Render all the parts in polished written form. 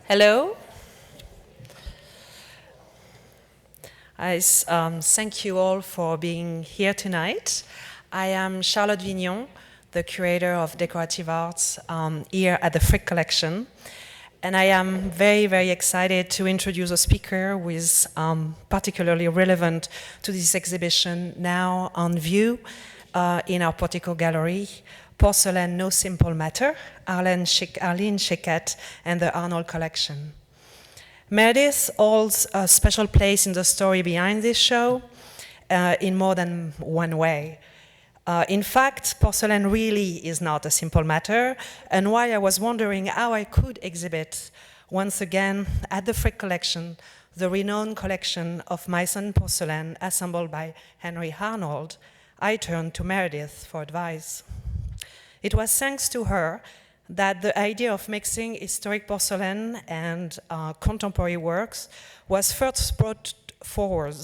Hello. Thank you all for being here tonight. I am Charlotte Vignon, the curator of decorative arts here at the Frick Collection. And I am very, very excited to introduce a speaker who is particularly relevant to this exhibition now on view in our Portico Gallery, Porcelain, No Simple Matter, Arlene Shechet and the Arnhold Collection. Meredith holds a special place in the story behind this show in more than one way. In fact, porcelain really is not a simple matter, and why I was wondering how I could exhibit once again at the Frick Collection the renowned collection of Meissen porcelain assembled by Henry Arnhold, I turned to Meredith for advice. It was thanks to her that the idea of mixing historic porcelain and contemporary works was first brought forward,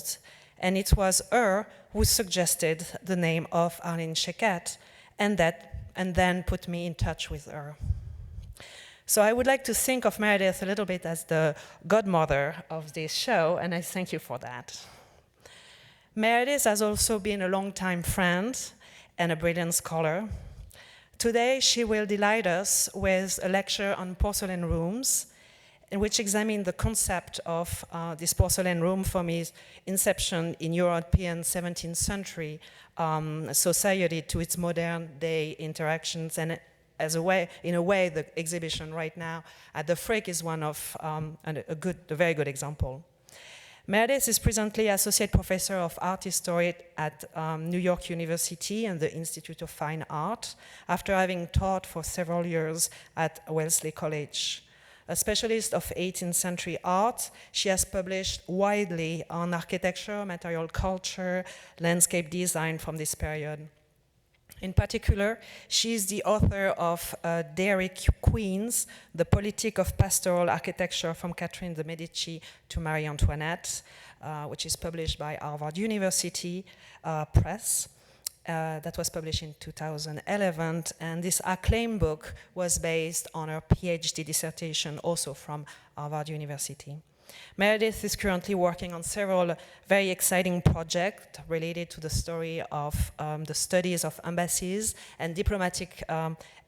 and it was her who suggested the name of Arlene Shechet, and then put me in touch with her. So I would like to think of Meredith a little bit as the godmother of this show, and I thank you for that. Meredith has also been a long-time friend and a brilliant scholar. Today, she will delight us with a lecture on porcelain rooms, in which examine the concept of this porcelain room from its inception in European 17th century society to its modern day interactions. And in a way, the exhibition right now at the Frick is one of a very good example. Meredith is presently Associate Professor of Art History at New York University and the Institute of Fine Art, after having taught for several years at Wellesley College. A specialist of 18th century art, she has published widely on architecture, material culture, landscape design from this period. In particular, she is the author of Dairy Queens, The Politique of Pastoral Architecture from Catherine de' Medici to Marie Antoinette, which is published by Harvard University Press. That was published in 2011, and this acclaimed book was based on her PhD dissertation, also from Harvard University. Meredith is currently working on several very exciting projects related to the story of the studies of embassies and diplomatic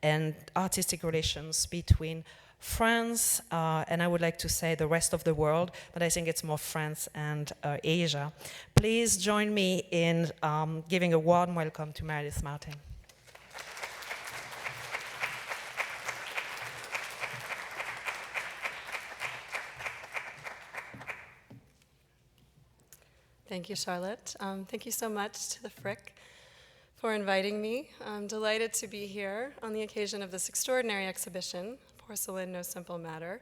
and artistic relations between France, and I would like to say the rest of the world, but I think it's more France and Asia. Please join me in giving a warm welcome to Meredith Martin. Thank you, Charlotte. Thank you so much to the Frick for inviting me. I'm delighted to be here on the occasion of this extraordinary exhibition, Porcelain, No Simple Matter,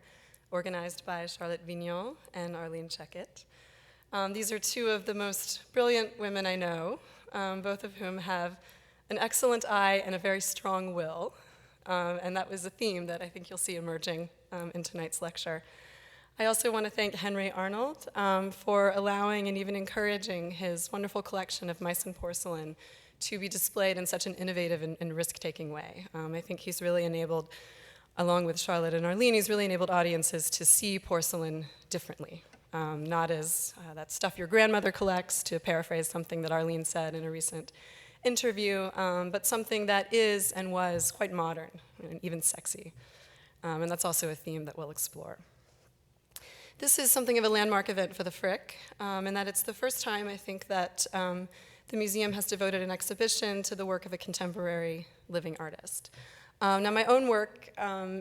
organized by Charlotte Vignon and Arlene Shechet. These are two of the most brilliant women I know, both of whom have an excellent eye and a very strong will. And that was a theme that I think you'll see emerging in tonight's lecture. I also want to thank Henry Arnhold for allowing and even encouraging his wonderful collection of Meissen porcelain to be displayed in such an innovative and risk-taking way. I think he's really enabled, along with Charlotte and Arlene, he's really enabled audiences to see porcelain differently. Not as that stuff your grandmother collects, to paraphrase something that Arlene said in a recent interview, but something that is and was quite modern and even sexy. And that's also a theme that we'll explore. This is something of a landmark event for the Frick, in that it's the first time, I think, that the museum has devoted an exhibition to the work of a contemporary living artist. Now, my own work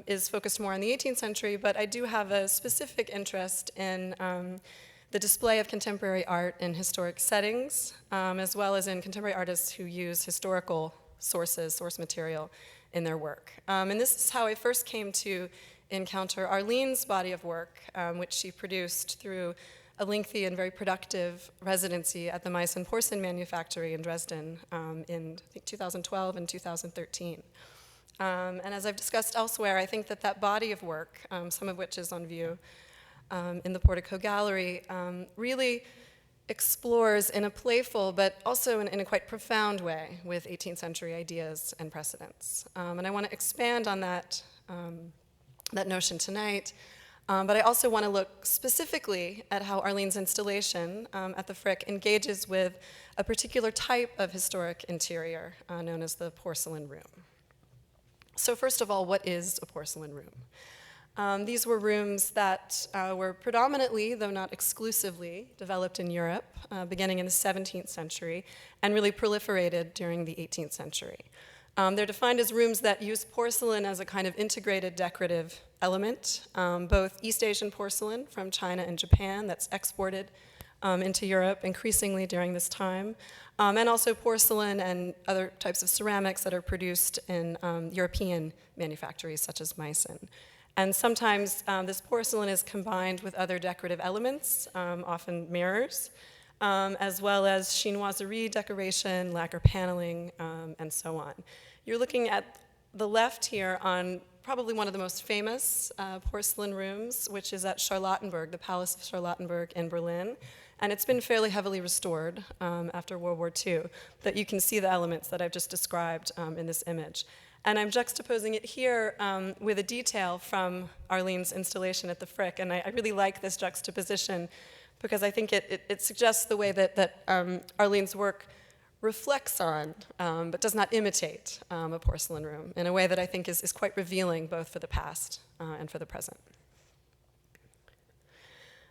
is focused more on the 18th century, but I do have a specific interest in the display of contemporary art in historic settings, as well as in contemporary artists who use historical source material in their work. And this is how I first came to encounter Arlene's body of work, which she produced through a lengthy and very productive residency at the Meissen Porcelain Manufactory in Dresden in, I think, 2012 and 2013. And as I've discussed elsewhere, I think that body of work, some of which is on view in the Portico Gallery, really explores in a playful but also in a quite profound way with 18th century ideas and precedents. And I want to expand on that notion tonight But I also want to look specifically at how Arlene's installation at the Frick engages with a particular type of historic interior known as the porcelain room. So first of all, what is a porcelain room? These were rooms that were predominantly, though not exclusively, developed in Europe, beginning in the 17th century, and really proliferated during the 18th century. They're defined as rooms that use porcelain as a kind of integrated decorative element, both East Asian porcelain from China and Japan that's exported into Europe increasingly during this time, and also porcelain and other types of ceramics that are produced in European manufactories such as Meissen. And sometimes this porcelain is combined with other decorative elements, often mirrors, as well as chinoiserie decoration, lacquer paneling, and so on. You're looking at the left here on probably one of the most famous porcelain rooms, which is at Charlottenburg, the Palace of Charlottenburg in Berlin. And it's been fairly heavily restored after World War II, that you can see the elements that I've just described in this image. And I'm juxtaposing it here with a detail from Arlene's installation at the Frick, and I really like this juxtaposition because I think it suggests the way that Arlene's work reflects on, but does not imitate, a porcelain room in a way that I think is quite revealing both for the past and for the present.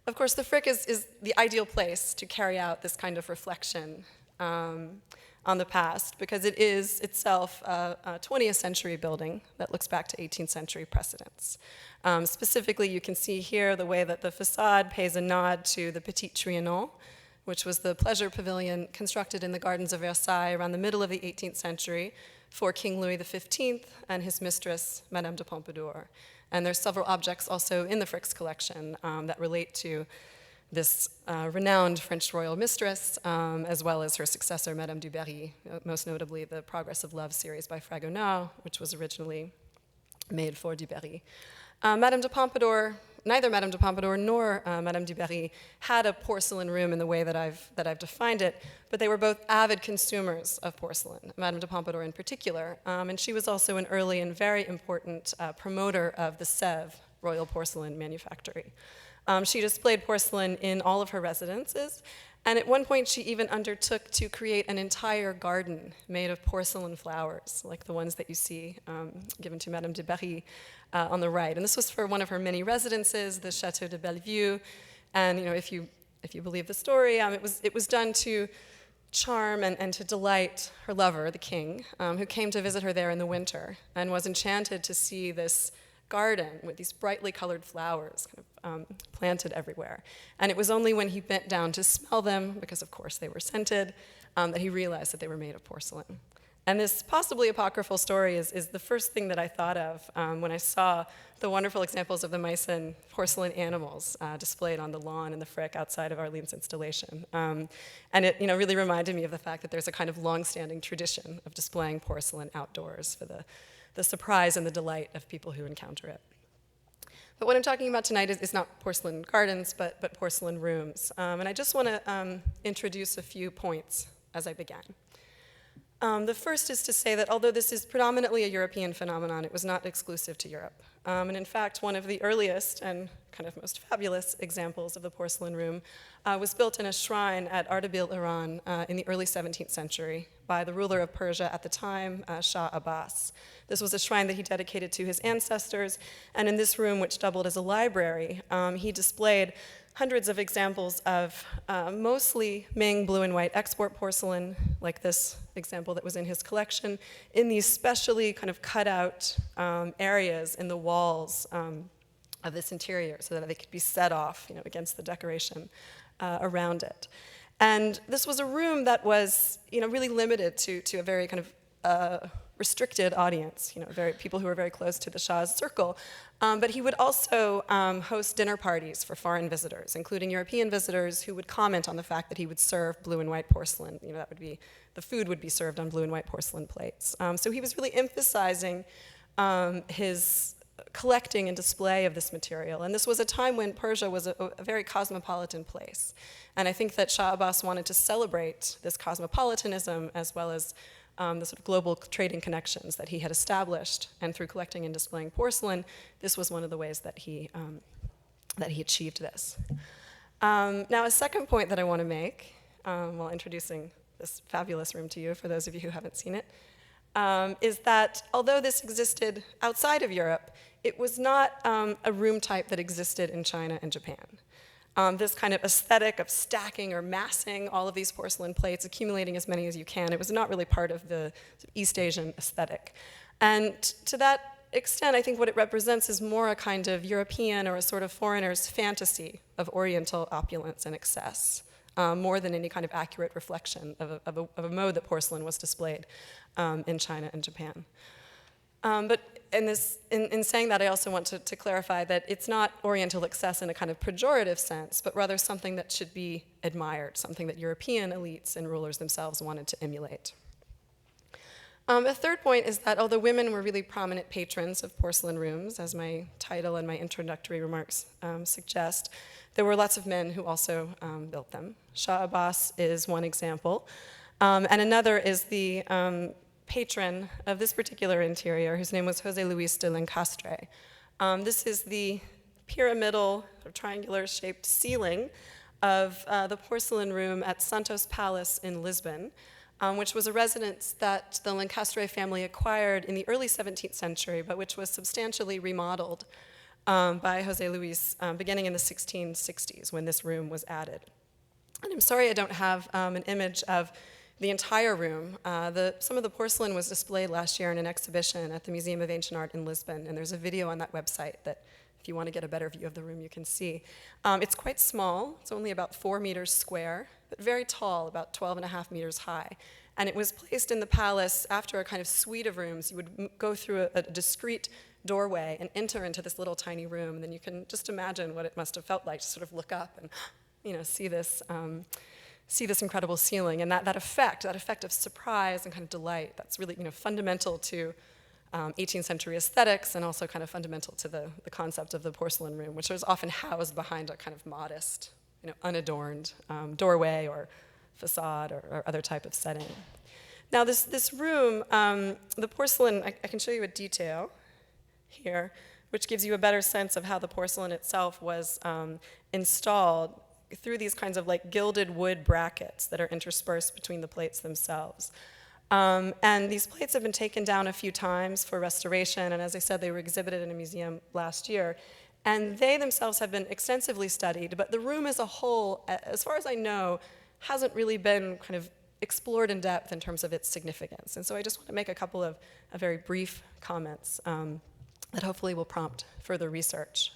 Of course, the Frick is the ideal place to carry out this kind of reflection on the past, because it is itself a 20th century building that looks back to 18th century precedents. Specifically, you can see here the way that the facade pays a nod to the Petit Trianon, which was the pleasure pavilion constructed in the gardens of Versailles around the middle of the 18th century for King Louis XV and his mistress, Madame de Pompadour. And there's several objects also in the Frick's collection that relate to this renowned French royal mistress, as well as her successor, Madame du Barry, most notably the Progress of Love series by Fragonard, which was originally made for du Barry. Madame de Pompadour, neither Madame de Pompadour nor Madame du Barry had a porcelain room in the way that I've defined it, but they were both avid consumers of porcelain, Madame de Pompadour in particular, and she was also an early and very important promoter of the Sèvres royal porcelain manufactory. She displayed porcelain in all of her residences, and at one point she even undertook to create an entire garden made of porcelain flowers, like the ones that you see given to Madame de Barry on the right. And this was for one of her many residences, the Château de Bellevue. And if you believe the story, it was done to charm and to delight her lover, the king, who came to visit her there in the winter and was enchanted to see this garden with these brightly colored flowers kind of, planted everywhere. And it was only when he bent down to smell them, because of course they were scented, that he realized that they were made of porcelain. And this possibly apocryphal story is the first thing that I thought of when I saw the wonderful examples of the Meissen porcelain animals displayed on the lawn in the Frick outside of Arlene's installation. And it really reminded me of the fact that there's a kind of long-standing tradition of displaying porcelain outdoors for the surprise and the delight of people who encounter it. But what I'm talking about tonight is not porcelain gardens, but porcelain rooms. And I just want to introduce a few points as I begin. The first is to say that although this is predominantly a European phenomenon, it was not exclusive to Europe. And in fact, one of the earliest and kind of most fabulous examples of the porcelain room was built in a shrine at Ardabil, Iran in the early 17th century by the ruler of Persia at the time, Shah Abbas. This was a shrine that he dedicated to his ancestors, and in this room, which doubled as a library, he displayed hundreds of examples of mostly Ming blue and white export porcelain, like this example that was in his collection, in these specially kind of cut out areas in the walls of this interior so that they could be set off against the decoration around it. And this was a room that was really limited to a very kind of restricted audience, people who were very close to the Shah's circle. But he would also host dinner parties for foreign visitors, including European visitors who would comment on the fact that he would serve blue and white porcelain. That would be, the food would be served on blue and white porcelain plates. So he was really emphasizing his collecting and display of this material. And this was a time when Persia was a very cosmopolitan place. And I think that Shah Abbas wanted to celebrate this cosmopolitanism as well as the sort of global trading connections that he had established. And through collecting and displaying porcelain, this was one of the ways that he that he achieved this. Now, a second point that I want to make while introducing this fabulous room to you, for those of you who haven't seen it, is that although this existed outside of Europe, it was not a room type that existed in China and Japan. This kind of aesthetic of stacking or massing all of these porcelain plates, accumulating as many as you can, it was not really part of the East Asian aesthetic. And to that extent, I think what it represents is more a kind of European or a sort of foreigner's fantasy of Oriental opulence and excess, more than any kind of accurate reflection of a mode that porcelain was displayed in China and Japan. But in saying that, I also want to clarify that it's not Oriental excess in a kind of pejorative sense, but rather something that should be admired, something that European elites and rulers themselves wanted to emulate. A third point is that although women were really prominent patrons of porcelain rooms, as my title and my introductory remarks suggest, there were lots of men who also built them. Shah Abbas is one example, and another is the patron of this particular interior, whose name was José Luis de Lencastre. This is the pyramidal or triangular-shaped ceiling of the porcelain room at Santos Palace in Lisbon, which was a residence that the Lencastre family acquired in the early 17th century, but which was substantially remodeled by José Luis beginning in the 1660s when this room was added. And I'm sorry I don't have an image of the entire room. Some of the porcelain was displayed last year in an exhibition at the Museum of Ancient Art in Lisbon, and there's a video on that website that if you want to get a better view of the room, you can see. It's quite small. It's only about 4 meters square, but very tall, about 12.5 meters high. And it was placed in the palace after a kind of suite of rooms. You would go through a discrete doorway and enter into this little tiny room, and then you can just imagine what it must have felt like to sort of look up and see this incredible ceiling. And that effect of surprise and kind of delight, that's really fundamental to 18th century aesthetics, and also kind of fundamental to the concept of the porcelain room, which was often housed behind a kind of modest, unadorned doorway or facade or other type of setting. Now this room, the porcelain, I can show you a detail here, which gives you a better sense of how the porcelain itself was installed through these kinds of like gilded wood brackets that are interspersed between the plates themselves. And these plates have been taken down a few times for restoration, and as I said, they were exhibited in a museum last year. And they themselves have been extensively studied, but the room as a whole, as far as I know, hasn't really been kind of explored in depth in terms of its significance. And so I just want to make a couple of very brief comments that hopefully will prompt further research.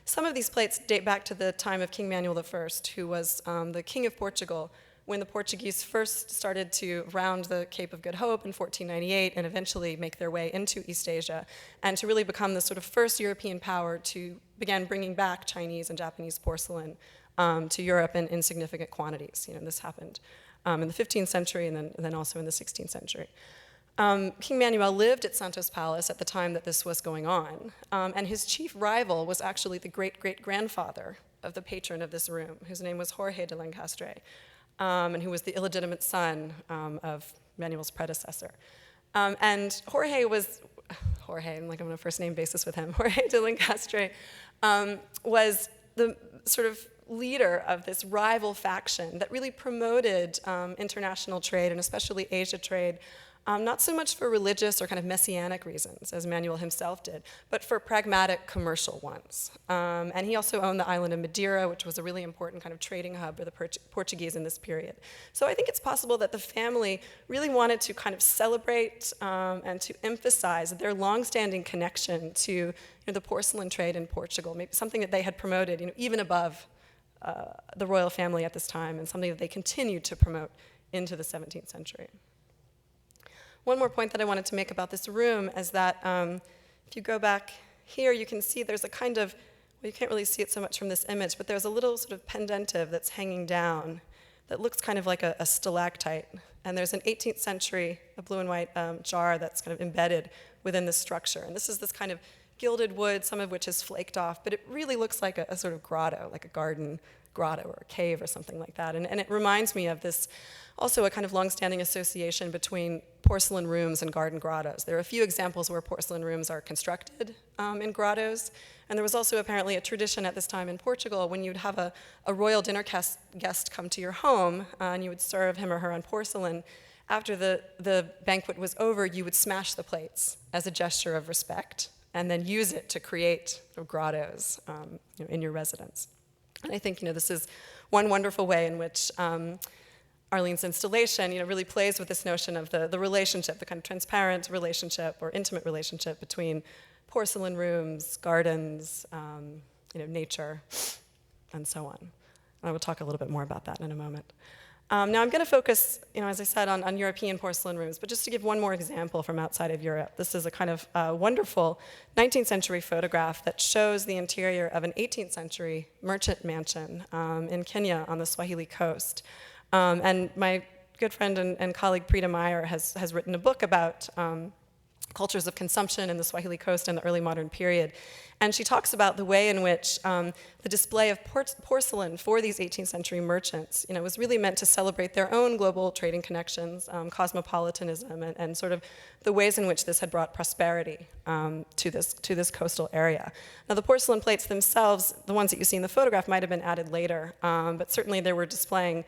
Some of these plates date back to the time of King Manuel I, who was the King of Portugal when the Portuguese first started to round the Cape of Good Hope in 1498 and eventually make their way into East Asia, and to really become the sort of first European power to begin bringing back Chinese and Japanese porcelain to Europe in significant quantities. This happened in the 15th century and then also in the 16th century. King Manuel lived at Santos Palace at the time that this was going on, and his chief rival was actually the great-great-grandfather of the patron of this room, whose name was Jorge de Lencastre, and who was the illegitimate son of Manuel's predecessor. And Jorge, I'm like on a first-name basis with him, Jorge de Lencastre was the sort of leader of this rival faction that really promoted international trade, and especially Asia trade, not so much for religious or kind of messianic reasons, as Manuel himself did, but for pragmatic commercial ones. And he also owned the island of Madeira, which was a really important kind of trading hub for the Portuguese in this period. So I think it's possible that the family really wanted to kind of celebrate and to emphasize their longstanding connection to the porcelain trade in Portugal, maybe something that they had promoted even above the royal family at this time, and something that they continued to promote into the 17th century. One more point that I wanted to make about this room is that if you go back here, you can see there's a kind of, well, you can't really see it so much from this image, but there's a little sort of pendentive that's hanging down that looks kind of like a stalactite. And there's an 18th century, a blue and white jar that's kind of embedded within this structure. And this is this kind of gilded wood, some of which is flaked off, but it really looks like a sort of grotto, like a garden grotto or a cave or something like that. And it reminds me of this, also a kind of long-standing association between porcelain rooms and garden grottos. There are a few examples where porcelain rooms are constructed in grottos, and there was also apparently a tradition at this time in Portugal when you'd have a royal dinner guest come to your home, and you would serve him or her on porcelain. After the banquet was over, you would smash the plates as a gesture of respect, and then use it to create grottos in your residence. And I think this is one wonderful way in which Arlene's installation really plays with this notion of the relationship, the kind of transparent relationship or intimate relationship between porcelain rooms, gardens, nature, and so on. I will talk a little bit more about that in a moment. Now I'm going to focus, as I said, on European porcelain rooms, but just to give one more example from outside of Europe. This is a kind of wonderful 19th century photograph that shows the interior of an 18th century merchant mansion in Kenya on the Swahili coast. And my good friend and colleague Prita Meyer has written a book about cultures of consumption in the Swahili coast in the early modern period. And she talks about the way in which the display of porcelain for these 18th century merchants was really meant to celebrate their own global trading connections, cosmopolitanism, and sort of the ways in which this had brought prosperity to this coastal area. Now the porcelain plates themselves, the ones that you see in the photograph, might have been added later, but certainly they were displaying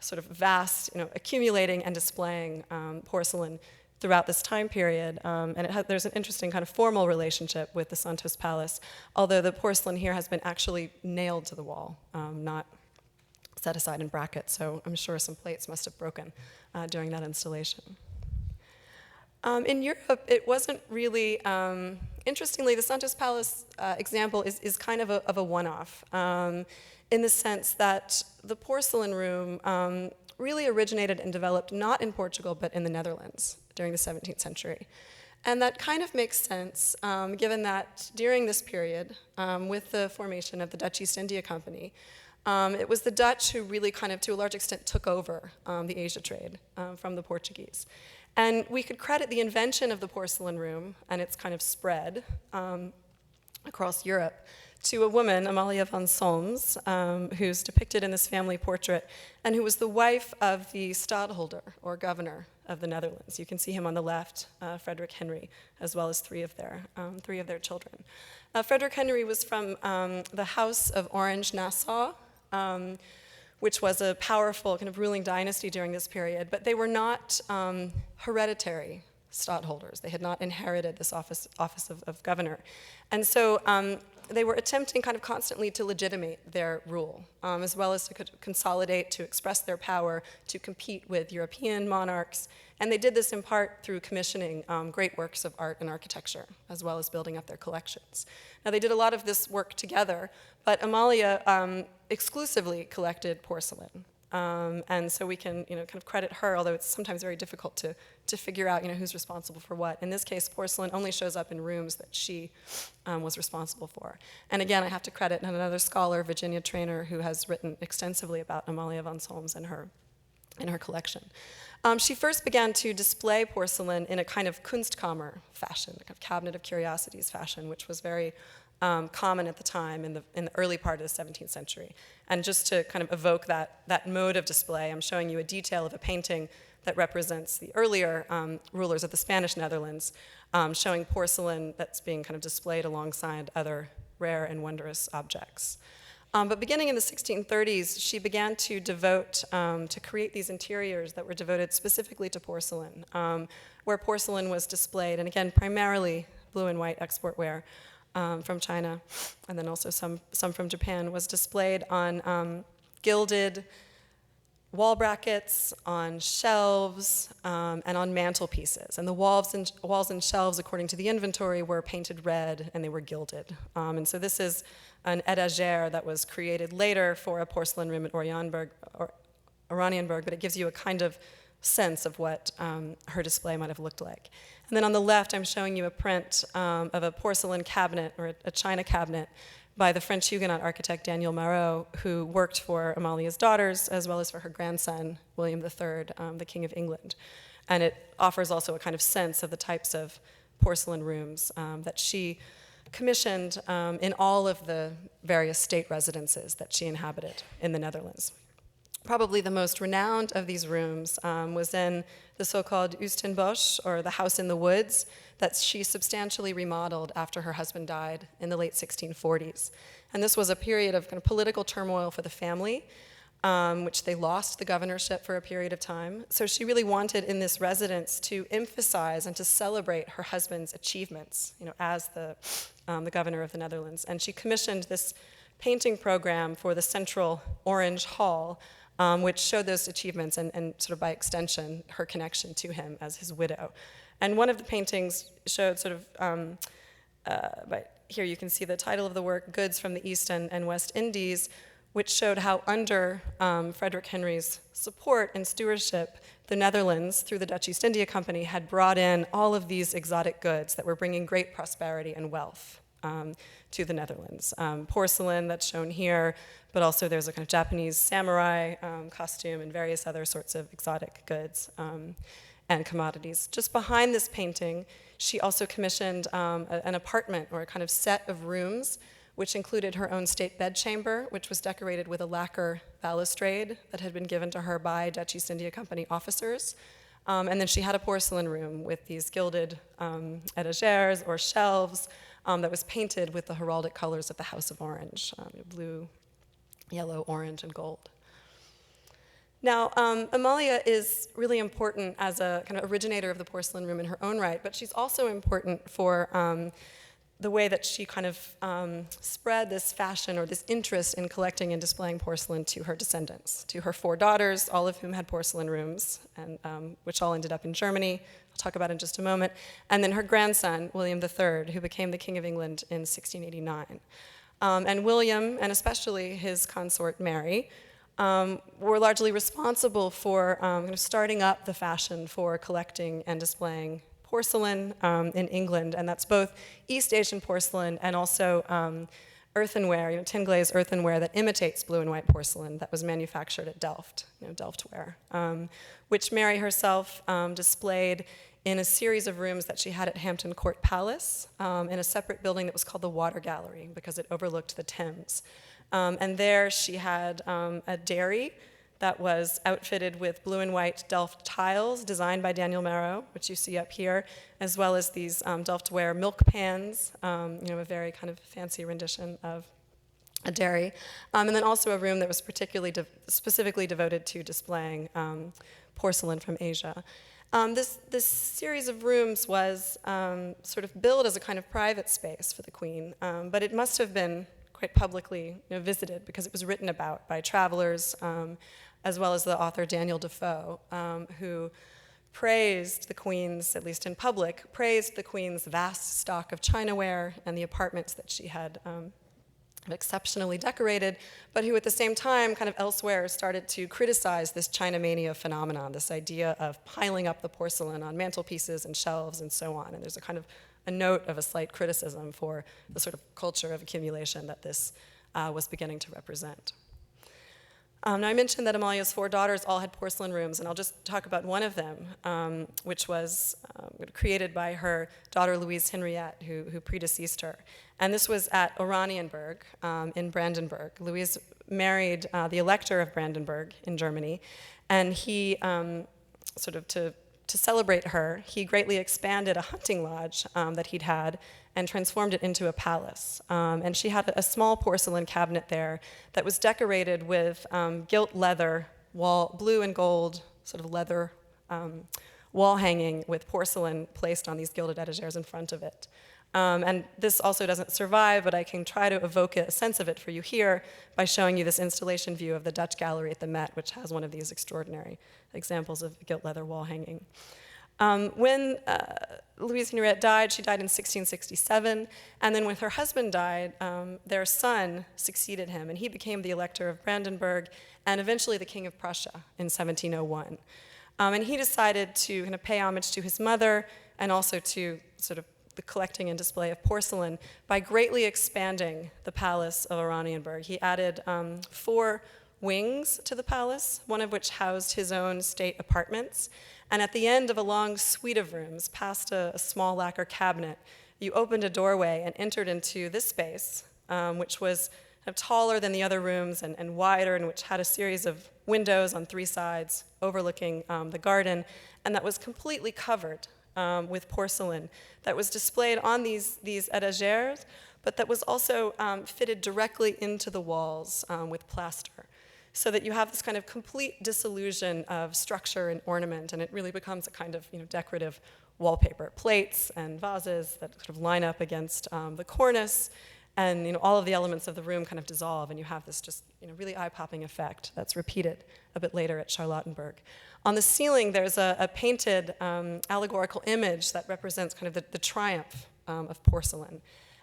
sort of vast, accumulating and displaying porcelain throughout this time period, and there's an interesting kind of formal relationship with the Santos Palace, although the porcelain here has been actually nailed to the wall, not set aside in brackets, so I'm sure some plates must have broken during that installation. In Europe, it wasn't really, interestingly, the Santos Palace example is kind of a one-off, in the sense that the porcelain room really originated and developed not in Portugal, but in the Netherlands during the 17th century. And that kind of makes sense, given that during this period, with the formation of the Dutch East India Company, it was the Dutch who really kind of, to a large extent, took over the Asia trade from the Portuguese. And we could credit the invention of the porcelain room and its kind of spread across Europe to a woman, Amalia von Solms, who's depicted in this family portrait, and who was the wife of the stadholder, or governor, of the Netherlands. You can see him on the left, Frederick Henry, as well as three of their children. Frederick Henry was from the House of Orange-Nassau, which was a powerful kind of ruling dynasty during this period, but they were not hereditary stadholders. They had not inherited this office of governor. And so they were attempting kind of constantly to legitimate their rule, as well as to consolidate, to express their power, to compete with European monarchs. And they did this in part through commissioning great works of art and architecture, as well as building up their collections. Now, they did a lot of this work together, but Amalia exclusively collected porcelain. And so we can, kind of credit her, although it's sometimes very difficult to figure out, who's responsible for what. In this case, porcelain only shows up in rooms that she was responsible for. And again, I have to credit another scholar, Virginia Traynor, who has written extensively about Amalia von Solms and her collection. She first began to display porcelain in a kind of Kunstkammer fashion, a kind of cabinet of curiosities fashion, which was very common at the time in the early part of the 17th century. And just to kind of evoke that mode of display, I'm showing you a detail of a painting that represents the earlier rulers of the Spanish Netherlands, showing porcelain that's being kind of displayed alongside other rare and wondrous objects. But beginning in the 1630s, she began to devote, to create these interiors that were devoted specifically to porcelain, where porcelain was displayed, and again, primarily blue and white export ware, from China, and then also some from Japan, was displayed on gilded wall brackets, on shelves, and on mantelpieces. And the walls and shelves, according to the inventory, were painted red and they were gilded. And so this is an étagère that was created later for a porcelain room at Oranienburg, but it gives you a kind of sense of what her display might have looked like. And then on the left, I'm showing you a print of a porcelain cabinet, or a china cabinet, by the French Huguenot architect Daniel Marot, who worked for Amalia's daughters, as well as for her grandson, William III, the King of England. And it offers also a kind of sense of the types of porcelain rooms that she commissioned in all of the various state residences that she inhabited in the Netherlands. Probably the most renowned of these rooms was in the so-called Oostenbosch, or the House in the Woods, that she substantially remodeled after her husband died in the late 1640s. And this was a period of kind of political turmoil for the family, which they lost the governorship for a period of time. So she really wanted in this residence to emphasize and to celebrate her husband's achievements, as the governor of the Netherlands. And she commissioned this painting program for the central Orange Hall, which showed those achievements and sort of by extension her connection to him as his widow. And one of the paintings showed sort of, here you can see the title of the work, Goods from the East and West Indies, which showed how under Frederick Henry's support and stewardship, the Netherlands, through the Dutch East India Company, had brought in all of these exotic goods that were bringing great prosperity and wealth to the Netherlands. Porcelain, that's shown here, but also there's a kind of Japanese samurai costume and various other sorts of exotic goods and commodities. Just behind this painting, she also commissioned an apartment, or a kind of set of rooms, which included her own state bedchamber, which was decorated with a lacquer balustrade that had been given to her by Dutch East India Company officers. And then she had a porcelain room with these gilded étagères or shelves that was painted with the heraldic colors of the House of Orange, blue, yellow, orange, and gold. Now, Amalia is really important as a kind of originator of the porcelain room in her own right, but she's also important for the way that she kind of spread this fashion or this interest in collecting and displaying porcelain to her descendants, to her 4 daughters, all of whom had porcelain rooms, and which all ended up in Germany. I'll talk about it in just a moment. And then her grandson, William III, who became the King of England in 1689. And William, and especially his consort Mary, were largely responsible for kind of starting up the fashion for collecting and displaying porcelain in England, and that's both East Asian porcelain and also earthenware, tin glazed earthenware that imitates blue and white porcelain that was manufactured at Delft, Delftware, which Mary herself displayed in a series of rooms that she had at Hampton Court Palace in a separate building that was called the Water Gallery because it overlooked the Thames. And there she had a dairy that was outfitted with blue and white Delft tiles designed by Daniel Marot, which you see up here, as well as these Delftware milk pans, a very kind of fancy rendition of a dairy. And then also a room that was specifically devoted to displaying porcelain from Asia. This series of rooms was sort of billed as a kind of private space for the Queen, but it must have been quite publicly visited because it was written about by travelers, as well as the author Daniel Defoe, who praised the Queen's, at least in public, praised the Queen's vast stock of chinaware and the apartments that she had exceptionally decorated, but who at the same time kind of elsewhere started to criticize this China mania phenomenon, this idea of piling up the porcelain on mantelpieces and shelves and so on. And there's a kind of a note of a slight criticism for the sort of culture of accumulation that this was beginning to represent. Now I mentioned that Amalia's 4 daughters all had porcelain rooms, and I'll just talk about one of them, which was created by her daughter Louise Henriette, who predeceased her. And this was at Oranienburg in Brandenburg. Louise married the Elector of Brandenburg in Germany, and he, sort of to celebrate her, he greatly expanded a hunting lodge that he'd had and transformed it into a palace. And she had a small porcelain cabinet there that was decorated with gilt leather, blue and gold, sort of leather wall hanging with porcelain placed on these gilded étagères in front of it. And this also doesn't survive, but I can try to evoke a sense of it for you here by showing you this installation view of the Dutch Gallery at the Met, which has one of these extraordinary examples of gilt leather wall hanging. When Louise Henriette died, she died in 1667, and then when her husband died, their son succeeded him, and he became the Elector of Brandenburg and eventually the King of Prussia in 1701. And he decided to kind of pay homage to his mother and also to sort of the collecting and display of porcelain by greatly expanding the palace of Oranienburg. He added 4 wings to the palace, one of which housed his own state apartments. And at the end of a long suite of rooms, past a small lacquer cabinet, you opened a doorway and entered into this space, which was kind of taller than the other rooms and wider, and which had a series of windows on 3 sides overlooking the garden, and that was completely covered with porcelain that was displayed on these étagères, but that was also fitted directly into the walls with plaster, so that you have this kind of complete dissolution of structure and ornament, and it really becomes a kind of decorative wallpaper. Plates and vases that sort of line up against the cornice, and all of the elements of the room kind of dissolve, and you have this just really eye-popping effect that's repeated a bit later at Charlottenburg. On the ceiling, there's a painted allegorical image that represents kind of the triumph of porcelain.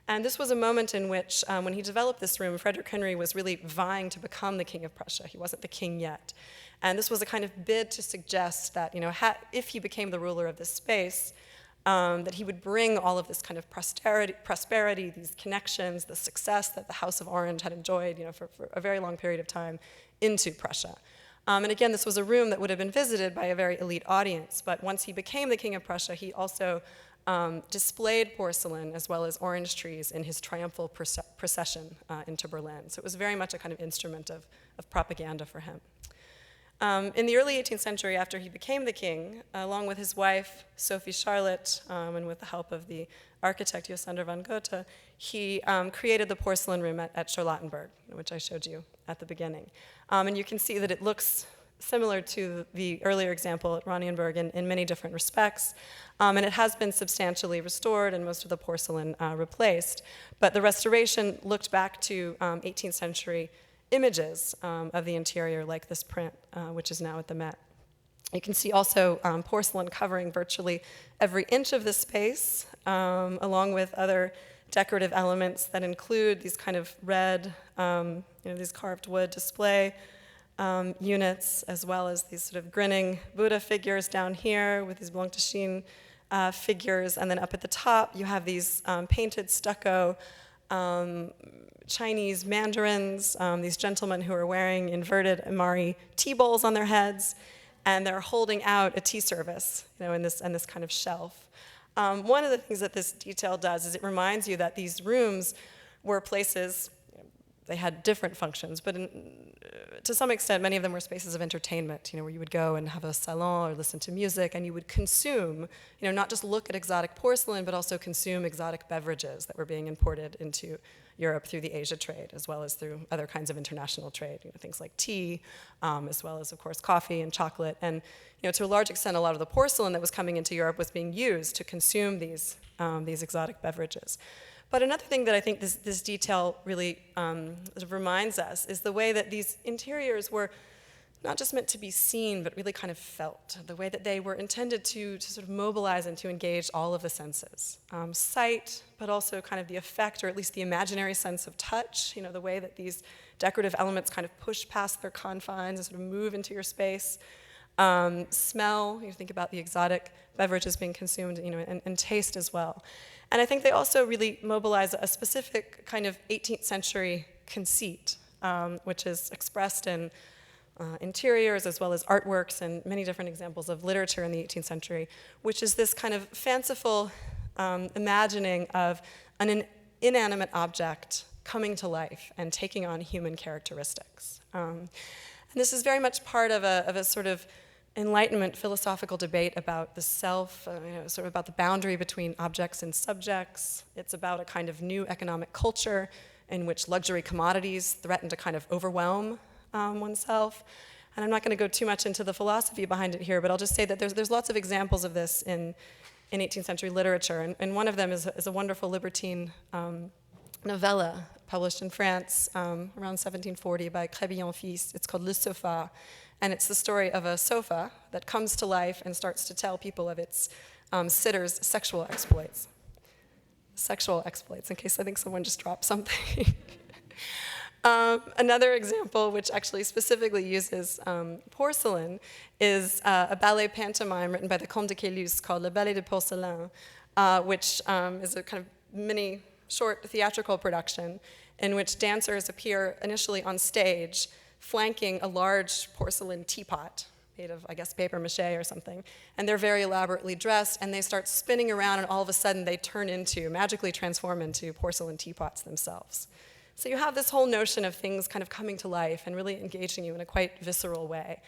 And this was a moment in which, when he developed this room, Frederick Henry was really vying to become the King of Prussia. He wasn't the king yet. And this was a kind of bid to suggest that, if he became the ruler of this space, that he would bring all of this kind of prosperity, these connections, the success that the House of Orange had enjoyed, for a very long period of time, into Prussia. And again, this was a room that would have been visited by a very elite audience. But once he became the King of Prussia, he also displayed porcelain as well as orange trees in his triumphal procession into Berlin. So it was very much a kind of instrument of propaganda for him. In the early 18th century, after he became the king, along with his wife, Sophie Charlotte, and with the help of the architect Josander van Gogh, he created the porcelain room at Charlottenburg, which I showed you at the beginning. And you can see that it looks similar to the earlier example at Oranienburg in many different respects. And it has been substantially restored and most of the porcelain replaced. But the restoration looked back to 18th century images of the interior, like this print, which is now at the Met. You can see also porcelain covering virtually every inch of the space, along with other decorative elements that include these kind of red, these carved wood display units, as well as these sort of grinning Buddha figures down here with these Blanc de Chine figures. And then up at the top, you have these painted stucco Chinese mandarins, these gentlemen who are wearing inverted Amari tea bowls on their heads, and they're holding out a tea service, in this kind of shelf. One of the things that this detail does is it reminds you that these rooms were places. They had different functions, but to some extent, many of them were spaces of entertainment, where you would go and have a salon or listen to music, and you would consume, not just look at exotic porcelain, but also consume exotic beverages that were being imported into Europe through the Asia trade, as well as through other kinds of international trade, things like tea, as well as, of course, coffee and chocolate. And, to a large extent, a lot of the porcelain that was coming into Europe was being used to consume these exotic beverages. But another thing that I think this detail really reminds us is the way that these interiors were not just meant to be seen, but really kind of felt, the way that they were intended to sort of mobilize and to engage all of the senses. Sight, but also kind of the effect, or at least the imaginary sense of touch, the way that these decorative elements kind of push past their confines and sort of move into your space. Smell, you think about the exotic beverages being consumed, and taste as well. And I think they also really mobilize a specific kind of 18th century conceit, which is expressed in interiors as well as artworks and many different examples of literature in the 18th century, which is this kind of fanciful imagining of an inanimate object coming to life and taking on human characteristics. And this is very much part of a sort of Enlightenment philosophical debate about the self, sort of about the boundary between objects and subjects. It's about a kind of new economic culture in which luxury commodities threaten to kind of overwhelm oneself. And I'm not going to go too much into the philosophy behind it here, but I'll just say that there's lots of examples of this in 18th century literature. And one of them is a wonderful libertine novella published in France around 1740 by Crébillon Fils. It's called Le Sofa. And it's the story of a sofa that comes to life and starts to tell people of its sitter's sexual exploits. Sexual exploits, in case I think someone just dropped something. Another example, which actually specifically uses porcelain, is a ballet pantomime written by the Comte de Caylus called Le Ballet de Porcelain, which is a kind of mini short theatrical production in which dancers appear initially on stage flanking a large porcelain teapot made of, I guess, paper mache or something. And they're very elaborately dressed, and they start spinning around, and all of a sudden they magically transform into porcelain teapots themselves. So you have this whole notion of things kind of coming to life and really engaging you in a quite visceral way.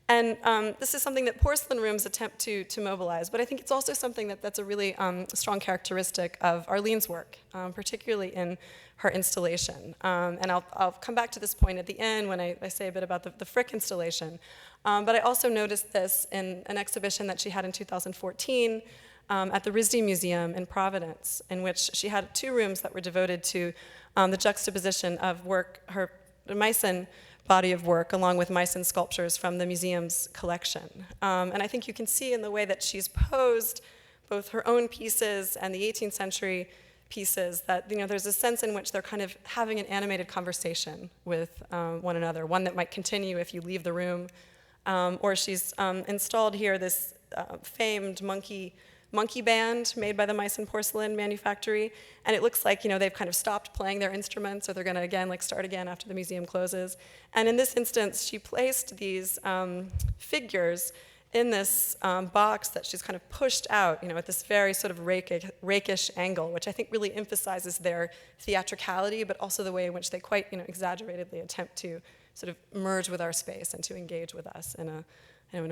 And this is something that porcelain rooms attempt to mobilize, but I think it's also something that's a really strong characteristic of Arlene's work, particularly in her installation. And I'll come back to this point at the end when I say a bit about the Frick installation. But I also noticed this in an exhibition that she had in 2014 at the RISD Museum in Providence, in which she had 2 rooms that were devoted to the juxtaposition of her Meissen body of work along with Meissen sculptures from the museum's collection. And I think you can see in the way that she's posed both her own pieces and the 18th century pieces that there's a sense in which they're kind of having an animated conversation with one another, one that might continue if you leave the room. Or she's installed here this famed monkey band made by the Meissen porcelain manufactory, and it looks like they've kind of stopped playing their instruments, or they're going to again start again after the museum closes. And in this instance, she placed these figures in this box that she's kind of pushed out, at this very sort of rakish angle, which I think really emphasizes their theatricality, but also the way in which they quite exaggeratedly attempt to sort of merge with our space and to engage with us in a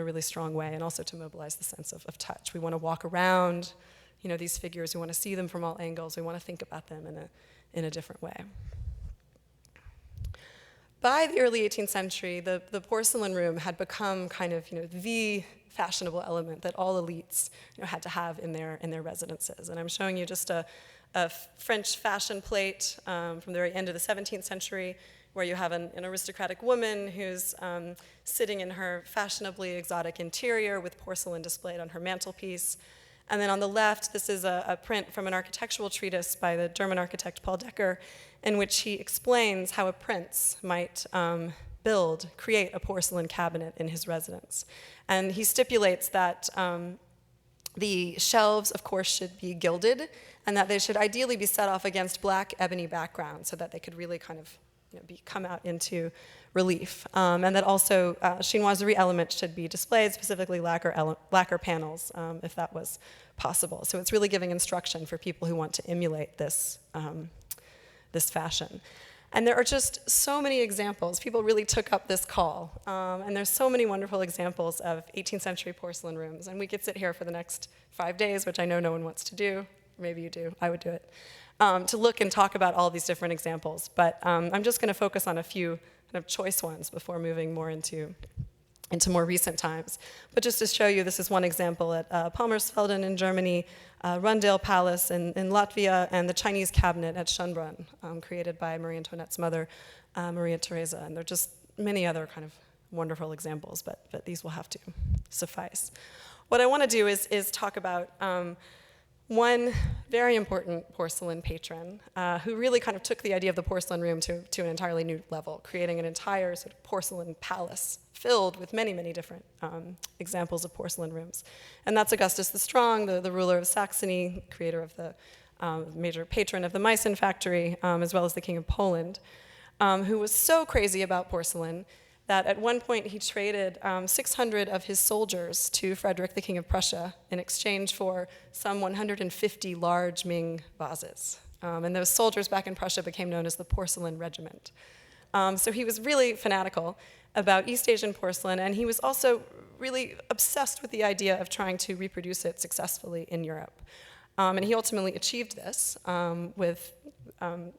really strong way, and also to mobilize the sense of touch. We want to walk around, these figures. We want to see them from all angles. We want to think about them in a different way. By the early 18th century, the porcelain room had become kind of, the fashionable element that all elites, had to have in their residences. And I'm showing you just a French fashion plate from the very end of the 17th century, where you have an aristocratic woman who's sitting in her fashionably exotic interior with porcelain displayed on her mantelpiece. And then on the left, this is a print from an architectural treatise by the German architect Paul Decker, in which he explains how a prince might create a porcelain cabinet in his residence. And he stipulates that the shelves, of course, should be gilded, and that they should ideally be set off against black ebony backgrounds so that they could really kind of come out into relief. And that also chinoiserie elements should be displayed, specifically lacquer panels, if that was possible. So it's really giving instruction for people who want to emulate this fashion. And there are just so many examples. People really took up this call. And there's so many wonderful examples of 18th century porcelain rooms. And we could sit here for the next 5 days, which I know no one wants to do. Maybe you do. I would do it. To look and talk about all these different examples. But I'm just going to focus on a few kind of choice ones before moving more into more recent times. But just to show you, this is one example at Palmersfelden in Germany, Rundale Palace in Latvia, and the Chinese cabinet at Schönbrunn, created by Marie Antoinette's mother, Maria Theresa. And there are just many other kind of wonderful examples, but these will have to suffice. What I want to do is talk about one very important porcelain patron who really kind of took the idea of the porcelain room to an entirely new level, creating an entire sort of porcelain palace filled with many, many different examples of porcelain rooms. And that's Augustus the Strong, the ruler of Saxony, creator of the major patron of the Meissen factory, as well as the King of Poland, who was so crazy about porcelain that at one point he traded 600 of his soldiers to Frederick, the King of Prussia, in exchange for some 150 large Ming vases. And those soldiers back in Prussia became known as the Porcelain Regiment. So he was really fanatical about East Asian porcelain, and he was also really obsessed with the idea of trying to reproduce it successfully in Europe. And he ultimately achieved this with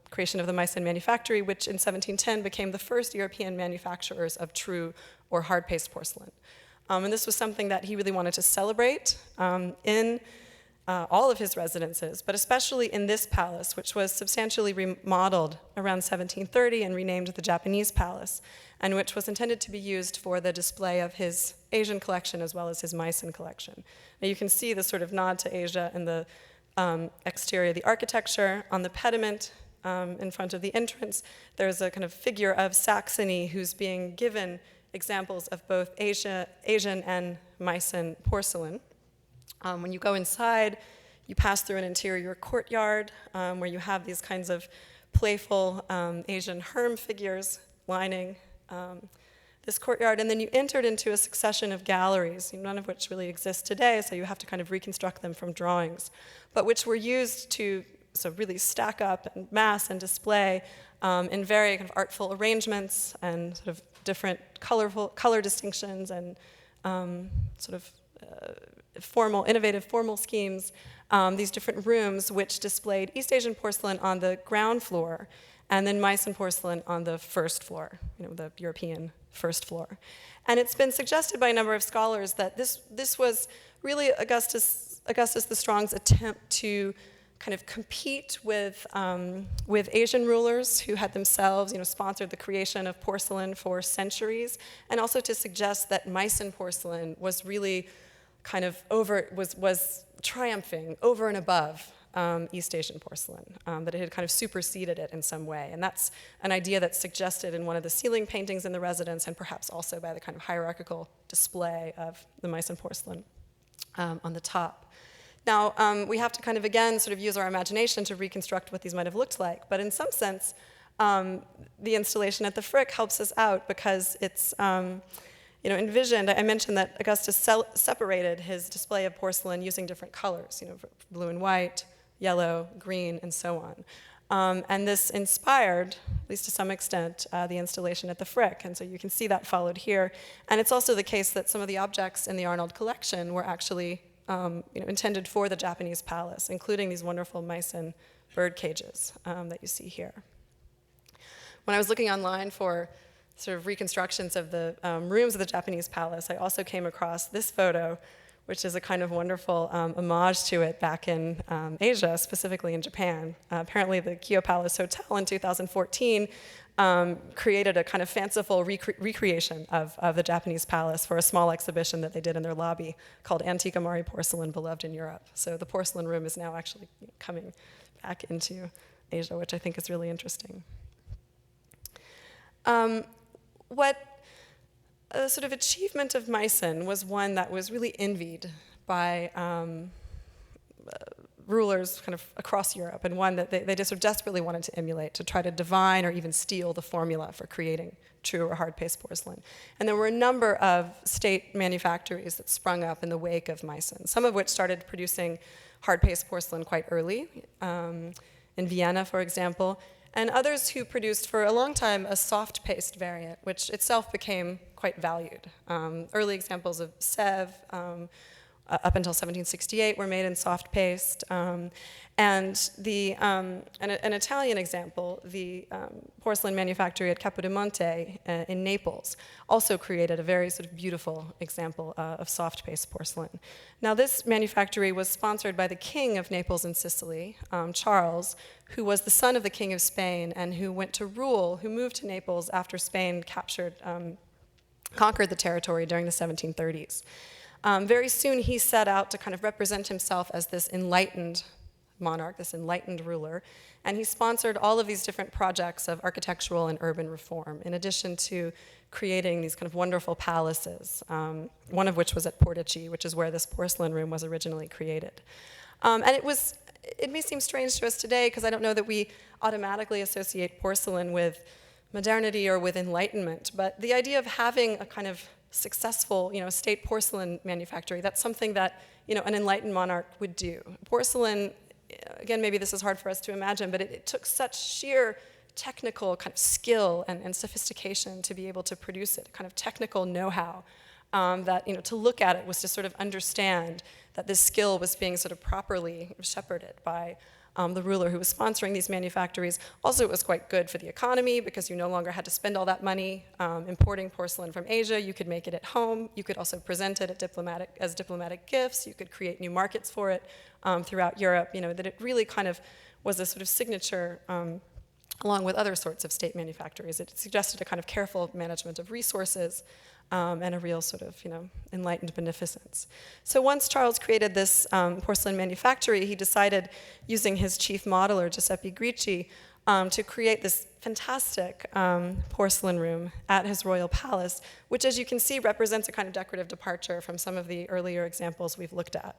creation of the Meissen manufactory, which in 1710 became the first European manufacturers of true or hard-paste porcelain. And this was something that he really wanted to celebrate in all of his residences, but especially in this palace, which was substantially remodeled around 1730 and renamed the Japanese Palace, and which was intended to be used for the display of his Asian collection as well as his Meissen collection. Now you can see the sort of nod to Asia in the exterior of the architecture. On the pediment in front of the entrance, there's a kind of figure of Saxony who's being given examples of both Asian and Meissen porcelain. When you go inside, you pass through an interior courtyard where you have these kinds of playful Asian herm figures lining this courtyard, and then you entered into a succession of galleries, none of which really exist today, so you have to kind of reconstruct them from drawings, but which were used to really stack up and mass and display in very kind of artful arrangements and sort of different color distinctions and innovative formal schemes, these different rooms which displayed East Asian porcelain on the ground floor and then Meissen porcelain on the first floor, the European first floor. And it's been suggested by a number of scholars that this was really Augustus the Strong's attempt to kind of compete with Asian rulers who had themselves, sponsored the creation of porcelain for centuries, and also to suggest that Meissen porcelain was really kind of was triumphing over and above East Asian porcelain, that it had kind of superseded it in some way. And that's an idea that's suggested in one of the ceiling paintings in the residence, and perhaps also by the kind of hierarchical display of the Meissen porcelain on the top. Now, we have to kind of, again, sort of use our imagination to reconstruct what these might have looked like. But in some sense, the installation at the Frick helps us out because it's envisioned. I mentioned that Augustus separated his display of porcelain using different colors, blue and white, yellow, green, and so on. And this inspired, at least to some extent, the installation at the Frick. And so you can see that followed here. And it's also the case that some of the objects in the Arnhold Collection were actually intended for the Japanese palace, including these wonderful Meissen bird cages that you see here. When I was looking online for sort of reconstructions of the rooms of the Japanese palace, I also came across this photo, which is a kind of wonderful homage to it back in Asia, specifically in Japan. Apparently the Kyo Palace Hotel in 2014 created a kind of fanciful recreation of the Japanese palace for a small exhibition that they did in their lobby called Antique Amari Porcelain Beloved in Europe. So the porcelain room is now actually coming back into Asia, which I think is really interesting. What a sort of achievement of Meissen was one that was really envied by rulers kind of across Europe, and one that they just sort of desperately wanted to emulate, to try to divine or even steal the formula for creating true or hard-paste porcelain. And there were a number of state manufactories that sprung up in the wake of Meissen, some of which started producing hard-paste porcelain quite early, in Vienna, for example, and others who produced for a long time a soft paste variant, which itself became quite valued. Early examples of Sèvres, up until 1768, were made in soft paste. And an Italian example, the porcelain manufactory at Capodimonte in Naples, also created a very sort of beautiful example of soft paste porcelain. Now, this manufactory was sponsored by the king of Naples and Sicily, Charles, who was the son of the king of Spain and who moved to Naples after Spain conquered the territory during the 1730s. Very soon he set out to kind of represent himself as this enlightened monarch, this enlightened ruler, and he sponsored all of these different projects of architectural and urban reform, in addition to creating these kind of wonderful palaces, one of which was at Portici, which is where this porcelain room was originally created. And it may seem strange to us today, because I don't know that we automatically associate porcelain with modernity or with enlightenment, but the idea of having a kind of successful, state porcelain manufactory, that's something that, an enlightened monarch would do. Porcelain, again, maybe this is hard for us to imagine, but it took such sheer technical kind of skill and sophistication to be able to produce it, kind of technical know-how, that, to look at it was to sort of understand that this skill was being sort of properly shepherded by the ruler who was sponsoring these manufactories. Also, it was quite good for the economy because you no longer had to spend all that money importing porcelain from Asia. You could make it at home. You could also present it as diplomatic gifts. You could create new markets for it throughout Europe. That it really kind of was a sort of signature, along with other sorts of state manufactories. It suggested a kind of careful management of resources and a real sort of, enlightened beneficence. So once Charles created this porcelain manufactory, he decided, using his chief modeler, Giuseppe Gricci, to create this fantastic porcelain room at his royal palace, which, as you can see, represents a kind of decorative departure from some of the earlier examples we've looked at.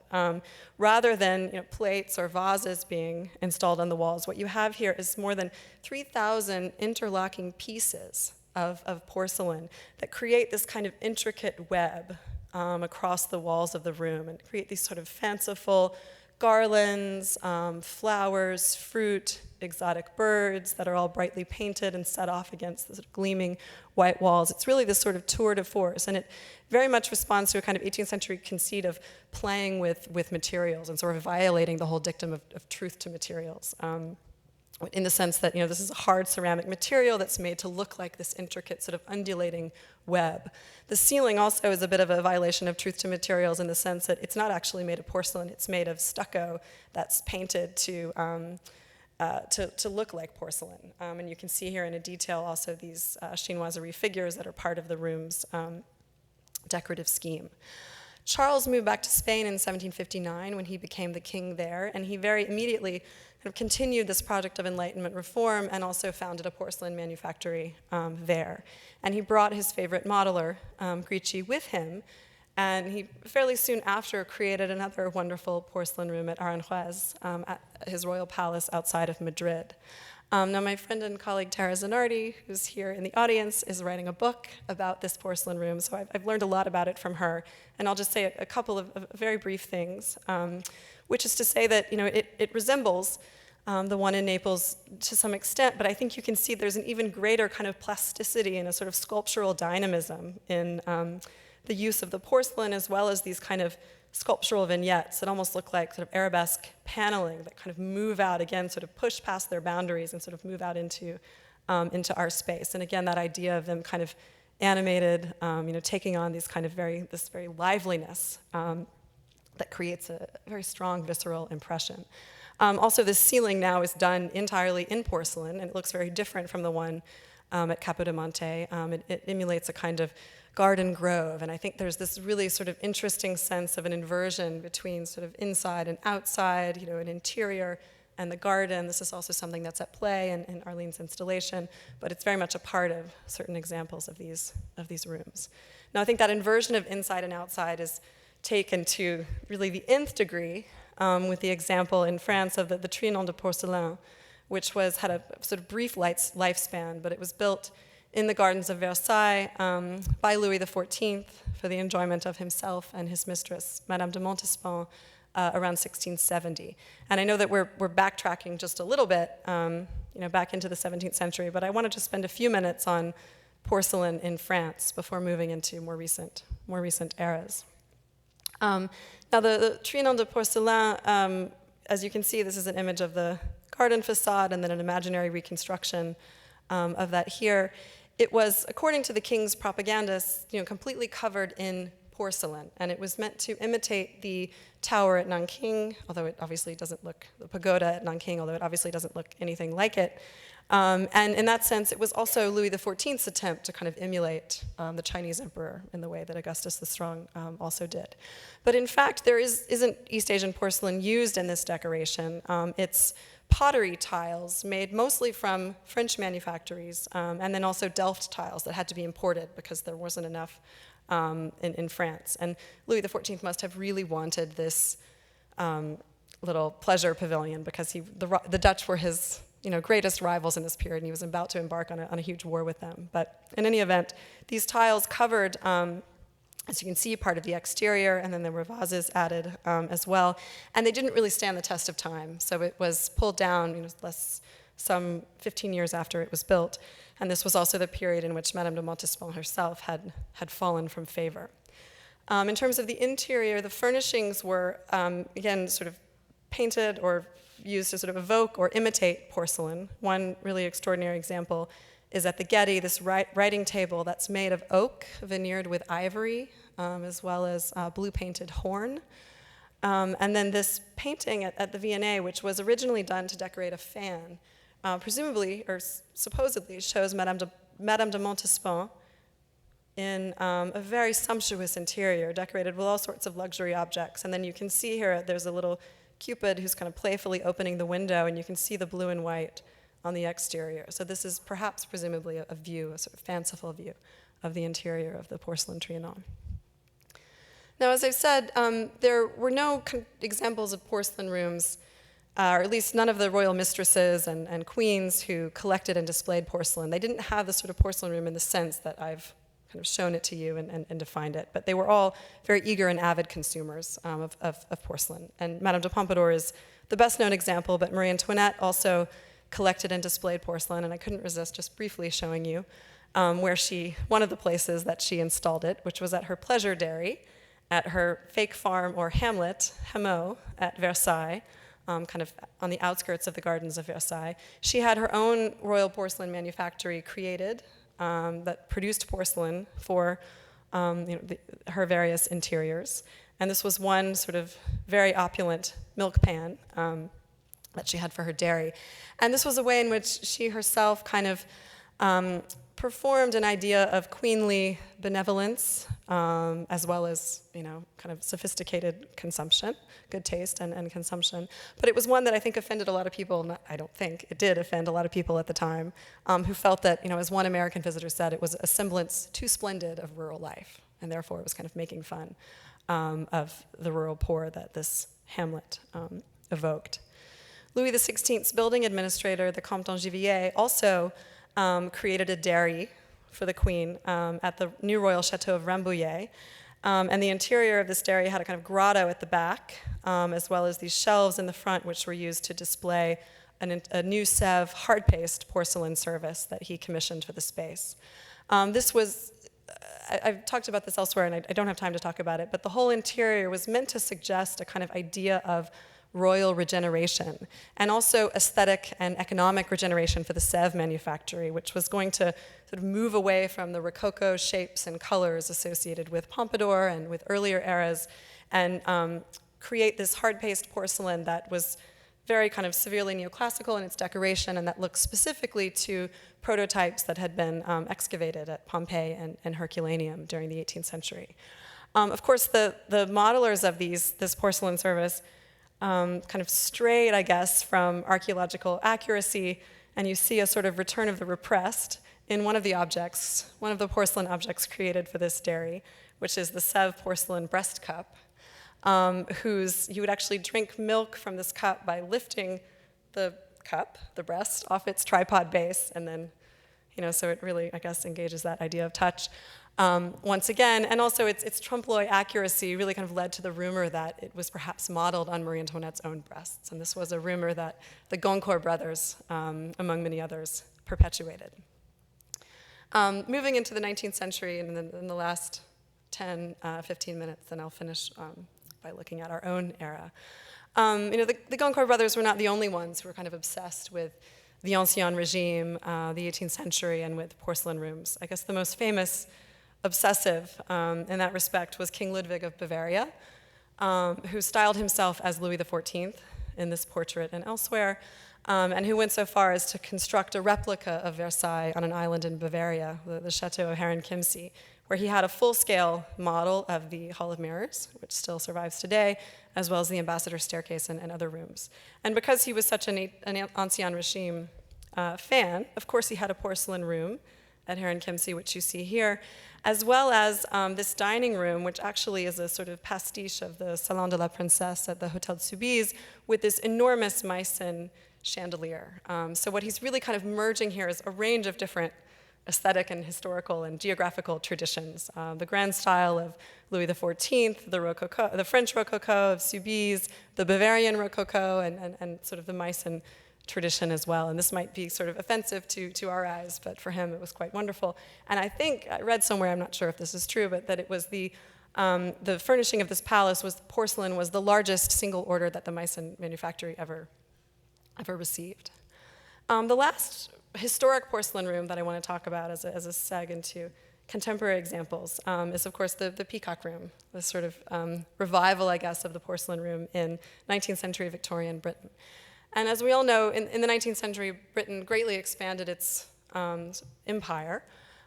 Rather than plates or vases being installed on the walls, what you have here is more than 3,000 interlocking pieces of porcelain that create this kind of intricate web across the walls of the room and create these sort of fanciful garlands, flowers, fruit, exotic birds that are all brightly painted and set off against the sort of gleaming white walls. It's really this sort of tour de force, and it very much responds to a kind of 18th century conceit of playing with materials and sort of violating the whole dictum of truth to materials. In the sense that, this is a hard ceramic material that's made to look like this intricate sort of undulating web. The ceiling also is a bit of a violation of truth to materials in the sense that it's not actually made of porcelain, it's made of stucco that's painted to look like porcelain. And you can see here in a detail also these chinoiserie figures that are part of the room's decorative scheme. Charles moved back to Spain in 1759 when he became the king there, and he very immediately kind of continued this project of Enlightenment reform and also founded a porcelain manufactory there. And he brought his favorite modeler, Gricci, with him, and he fairly soon after created another wonderful porcelain room at Aranjuez, at his royal palace outside of Madrid. Now, my friend and colleague Tara Zanardi, who's here in the audience, is writing a book about this porcelain room, so I've learned a lot about it from her. And I'll just say a couple of very brief things, which is to say that it resembles the one in Naples to some extent, but I think you can see there's an even greater kind of plasticity and a sort of sculptural dynamism in the use of the porcelain, as well as these kind of sculptural vignettes that almost look like sort of arabesque paneling that kind of move out, again, sort of push past their boundaries and sort of move out into our space. And again, that idea of them kind of animated, taking on these kind of this very liveliness that creates a very strong visceral impression. Also, the ceiling now is done entirely in porcelain, and it looks very different from the one at Capodimonte. It emulates a kind of garden grove, and I think there's this really sort of interesting sense of an inversion between sort of inside and outside, an interior and the garden. This is also something that's at play in Arlene's installation, but it's very much a part of certain examples of these rooms. Now, I think that inversion of inside and outside is taken to really the nth degree with the example in France of the Trianon de Porcelain, which had a sort of brief lifespan, but it was built in the gardens of Versailles by Louis XIV for the enjoyment of himself and his mistress, Madame de Montespan, around 1670. And I know that we're backtracking just a little bit, back into the 17th century, but I wanted to spend a few minutes on porcelain in France before moving into more recent eras. Now, the Trianon de Porcelain, as you can see, this is an image of the garden facade and then an imaginary reconstruction of that here. It was, according to the king's propagandists, completely covered in porcelain, and it was meant to imitate the tower at Nanking, although it obviously doesn't look, the pagoda at Nanking, although it obviously doesn't look anything like it. And in that sense, it was also Louis XIV's attempt to kind of emulate the Chinese emperor in the way that Augustus the Strong also did. But in fact, there isn't East Asian porcelain used in this decoration. It's pottery tiles made mostly from French manufactories, and then also Delft tiles that had to be imported because there wasn't enough in France. And Louis XIV must have really wanted this little pleasure pavilion because the Dutch were his greatest rivals in this period, and he was about to embark on a huge war with them. But in any event, these tiles covered, as you can see, part of the exterior, and then there were vases added as well. And they didn't really stand the test of time, so it was pulled down some 15 years after it was built. And this was also the period in which Madame de Montespan herself had fallen from favor. In terms of the interior, the furnishings were, again, sort of painted or used to sort of evoke or imitate porcelain. One really extraordinary example is at the Getty, this writing table that's made of oak veneered with ivory, as well as blue-painted horn. And then this painting at the V&A, which was originally done to decorate a fan, presumably or supposedly shows Madame de Montespan in a very sumptuous interior, decorated with all sorts of luxury objects. And then you can see here, there's a little Cupid who's kind of playfully opening the window, and you can see the blue and white on the exterior. So this is perhaps, presumably, a view, a sort of fanciful view of the interior of the porcelain Trianon. Now, as I've said, there were no examples of porcelain rooms or at least none of the royal mistresses and queens who collected and displayed porcelain, they didn't have the sort of porcelain room in the sense that I've kind of shown it to you and defined it. But they were all very eager and avid consumers of porcelain. And Madame de Pompadour is the best known example, but Marie Antoinette also collected and displayed porcelain, and I couldn't resist just briefly showing you one of the places that she installed it, which was at her pleasure dairy, at her fake farm or hamlet, Hameau, at Versailles, kind of on the outskirts of the gardens of Versailles. She had her own royal porcelain manufactory created that produced porcelain for her various interiors. And this was one sort of very opulent milk pan that she had for her dairy. And this was a way in which she herself kind of performed an idea of queenly benevolence, as well as, kind of sophisticated consumption, good taste and consumption. But it was one that I think offended a lot of people. I don't think, it did offend a lot of people at the time, who felt that, as one American visitor said, it was a semblance too splendid of rural life, and therefore it was kind of making fun of the rural poor that this hamlet evoked. Louis XVI's building administrator, the Comte d'Angivier, also created a dairy for the queen at the new royal chateau of Rambouillet. And the interior of this dairy had a kind of grotto at the back, as well as these shelves in the front, which were used to display a new Sèvres hard paste porcelain service that he commissioned for the space. This was, I've talked about this elsewhere, and I don't have time to talk about it, but the whole interior was meant to suggest a kind of idea of royal regeneration, and also aesthetic and economic regeneration for the Sèvres manufactory, which was going to sort of move away from the Rococo shapes and colors associated with Pompadour and with earlier eras, and create this hard paste porcelain that was very kind of severely neoclassical in its decoration, and that looked specifically to prototypes that had been excavated at Pompeii and Herculaneum during the 18th century. Of course, the modelers of this porcelain service kind of strayed, I guess, from archaeological accuracy, and you see a sort of return of the repressed in one of the porcelain objects created for this dairy, which is the Sèvres porcelain breast cup, you would actually drink milk from this cup by lifting the cup, the breast, off its tripod base, and then, so it really, I guess, engages that idea of touch. Once again, and also its trompe-l'oeil accuracy really kind of led to the rumor that it was perhaps modeled on Marie Antoinette's own breasts. And this was a rumor that the Goncourt brothers, among many others, perpetuated. Moving into the 19th century, and in the last 10, 15 minutes, then I'll finish by looking at our own era. The Goncourt brothers were not the only ones who were kind of obsessed with the Ancien Regime, the 18th century, and with porcelain rooms. I guess the most famous obsessive in that respect was King Ludwig of Bavaria, who styled himself as Louis XIV in this portrait and elsewhere, and who went so far as to construct a replica of Versailles on an island in Bavaria, the Chateau of Herrenchiemsee, where he had a full-scale model of the Hall of Mirrors, which still survives today, as well as the ambassador's staircase and other rooms. And because he was such an Ancien Regime fan, of course he had a porcelain room at Herrenchiemsee, which you see here, as well as this dining room, which actually is a sort of pastiche of the Salon de la Princesse at the Hôtel de Soubise, with this enormous Meissen chandelier. So what he's really kind of merging here is a range of different aesthetic and historical and geographical traditions. The grand style of Louis XIV, the French Rococo of Soubise, the Bavarian Rococo, and sort of the Meissen tradition as well. And this might be sort of offensive to our eyes, but for him it was quite wonderful. And I think, I read somewhere, I'm not sure if this is true, but that it was the furnishing of this palace porcelain was the largest single order that the Meissen manufactory ever received. The last historic porcelain room that I want to talk about as a seg into contemporary examples is, of course, the Peacock room, this sort of revival, I guess, of the porcelain room in 19th century Victorian Britain. And as we all know, in the 19th century, Britain greatly expanded its empire,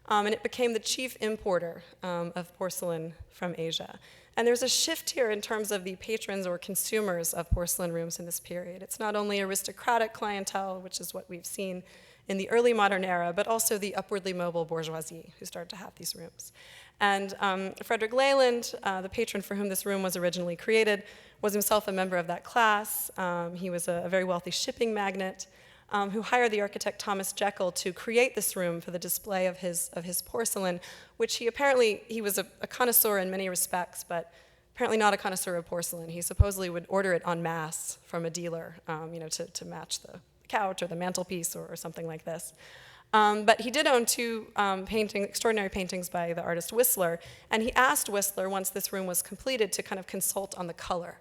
and it became the chief importer of porcelain from Asia. And there's a shift here in terms of the patrons or consumers of porcelain rooms in this period. It's not only aristocratic clientele, which is what we've seen in the early modern era, but also the upwardly mobile bourgeoisie who started to have these rooms. And Frederick Leyland, the patron for whom this room was originally created, was himself a member of that class. He was a very wealthy shipping magnate who hired the architect Thomas Jekyll to create this room for the display of his porcelain, which he was a connoisseur in many respects, but apparently not a connoisseur of porcelain. He supposedly would order it en masse from a dealer, to match the couch or the mantelpiece or something like this. But he did own two extraordinary paintings by the artist Whistler, and he asked Whistler, once this room was completed, to kind of consult on the color.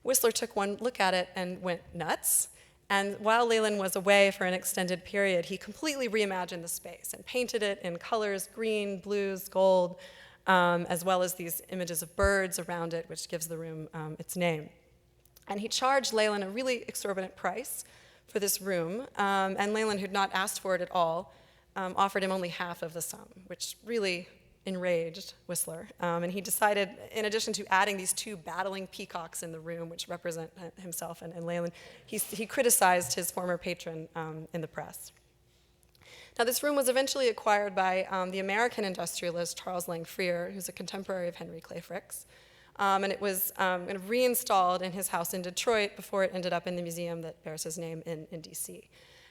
Whistler took one look at it and went nuts, and while Leyland was away for an extended period, he completely reimagined the space and painted it in colors, green, blues, gold, as well as these images of birds around it, which gives the room its name. And he charged Leyland a really exorbitant price for this room, and Leyland, who'd not asked for it at all, offered him only half of the sum, which really enraged Whistler. And he decided, in addition to adding these two battling peacocks in the room, which represent himself and Leyland, he criticized his former patron in the press. Now, this room was eventually acquired by the American industrialist Charles Lang Freer, who's a contemporary of Henry Clay Frick's. And it was kind of reinstalled in his house in Detroit before it ended up in the museum that bears his name in DC.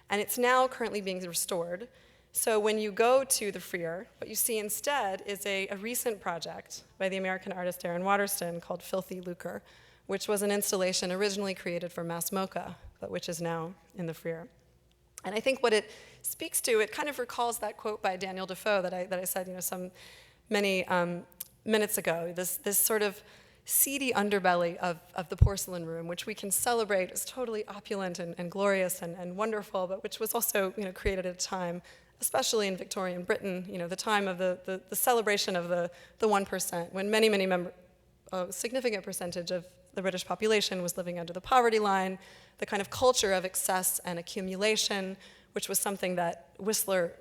And it's now currently being restored. So when you go to the Freer, what you see instead is a recent project by the American artist Aaron Waterston called Filthy Lucre, which was an installation originally created for Mass MoCA, but which is now in the Freer. And I think what it speaks to, it kind of recalls that quote by Daniel Defoe that I said, many minutes ago, this sort of seedy underbelly of the porcelain room, which we can celebrate as totally opulent and glorious and wonderful, but which was also created at a time, especially in Victorian Britain, the time of the celebration of the 1%, when a significant percentage of the British population was living under the poverty line, the kind of culture of excess and accumulation, which was something that Whistler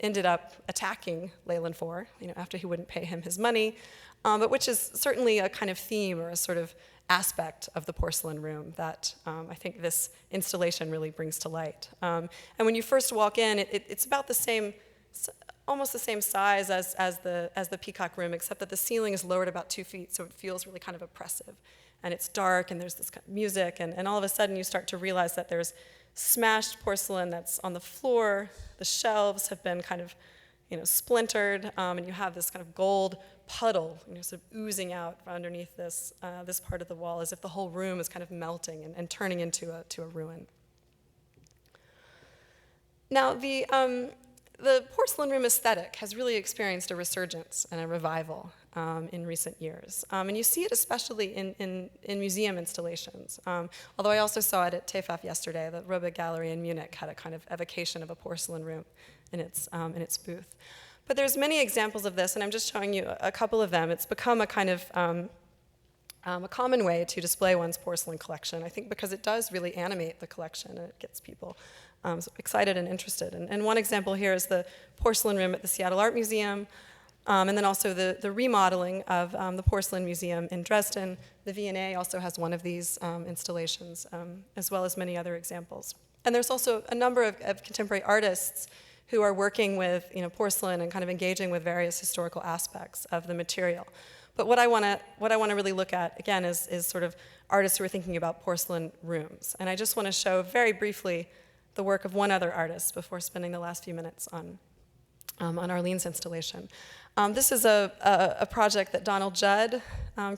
ended up attacking Leyland for, after he wouldn't pay him his money, but which is certainly a kind of theme or a sort of aspect of the porcelain room that I think this installation really brings to light. And when you first walk in, it's about the same, almost the same size as the Peacock room, except that the ceiling is lowered about 2 feet, so it feels really kind of oppressive. And it's dark, and there's this kind of music, and all of a sudden you start to realize that there's smashed porcelain that's on the floor. The shelves have been kind of, splintered, and you have this kind of gold puddle, sort of oozing out underneath this part of the wall, as if the whole room is kind of melting and turning into a ruin. Now, the porcelain room aesthetic has really experienced a resurgence and a revival in recent years. And you see it especially in museum installations. Although I also saw it at TEFAF yesterday. The Rococo Gallery in Munich had a kind of evocation of a porcelain room in its booth. But there's many examples of this, and I'm just showing you a couple of them. It's become a kind of a common way to display one's porcelain collection, I think, because it does really animate the collection, and it gets people excited and interested. And one example here is the porcelain room at the Seattle Art Museum, and then also the remodeling of the Porcelain Museum in Dresden. The V&A also has one of these installations, as well as many other examples. And there's also a number of contemporary artists who are working with porcelain and kind of engaging with various historical aspects of the material. But what I want to really look at, again, is sort of artists who are thinking about porcelain rooms. And I just want to show very briefly the work of one other artist before spending the last few minutes on Arlene's installation. This is a project that Donald Judd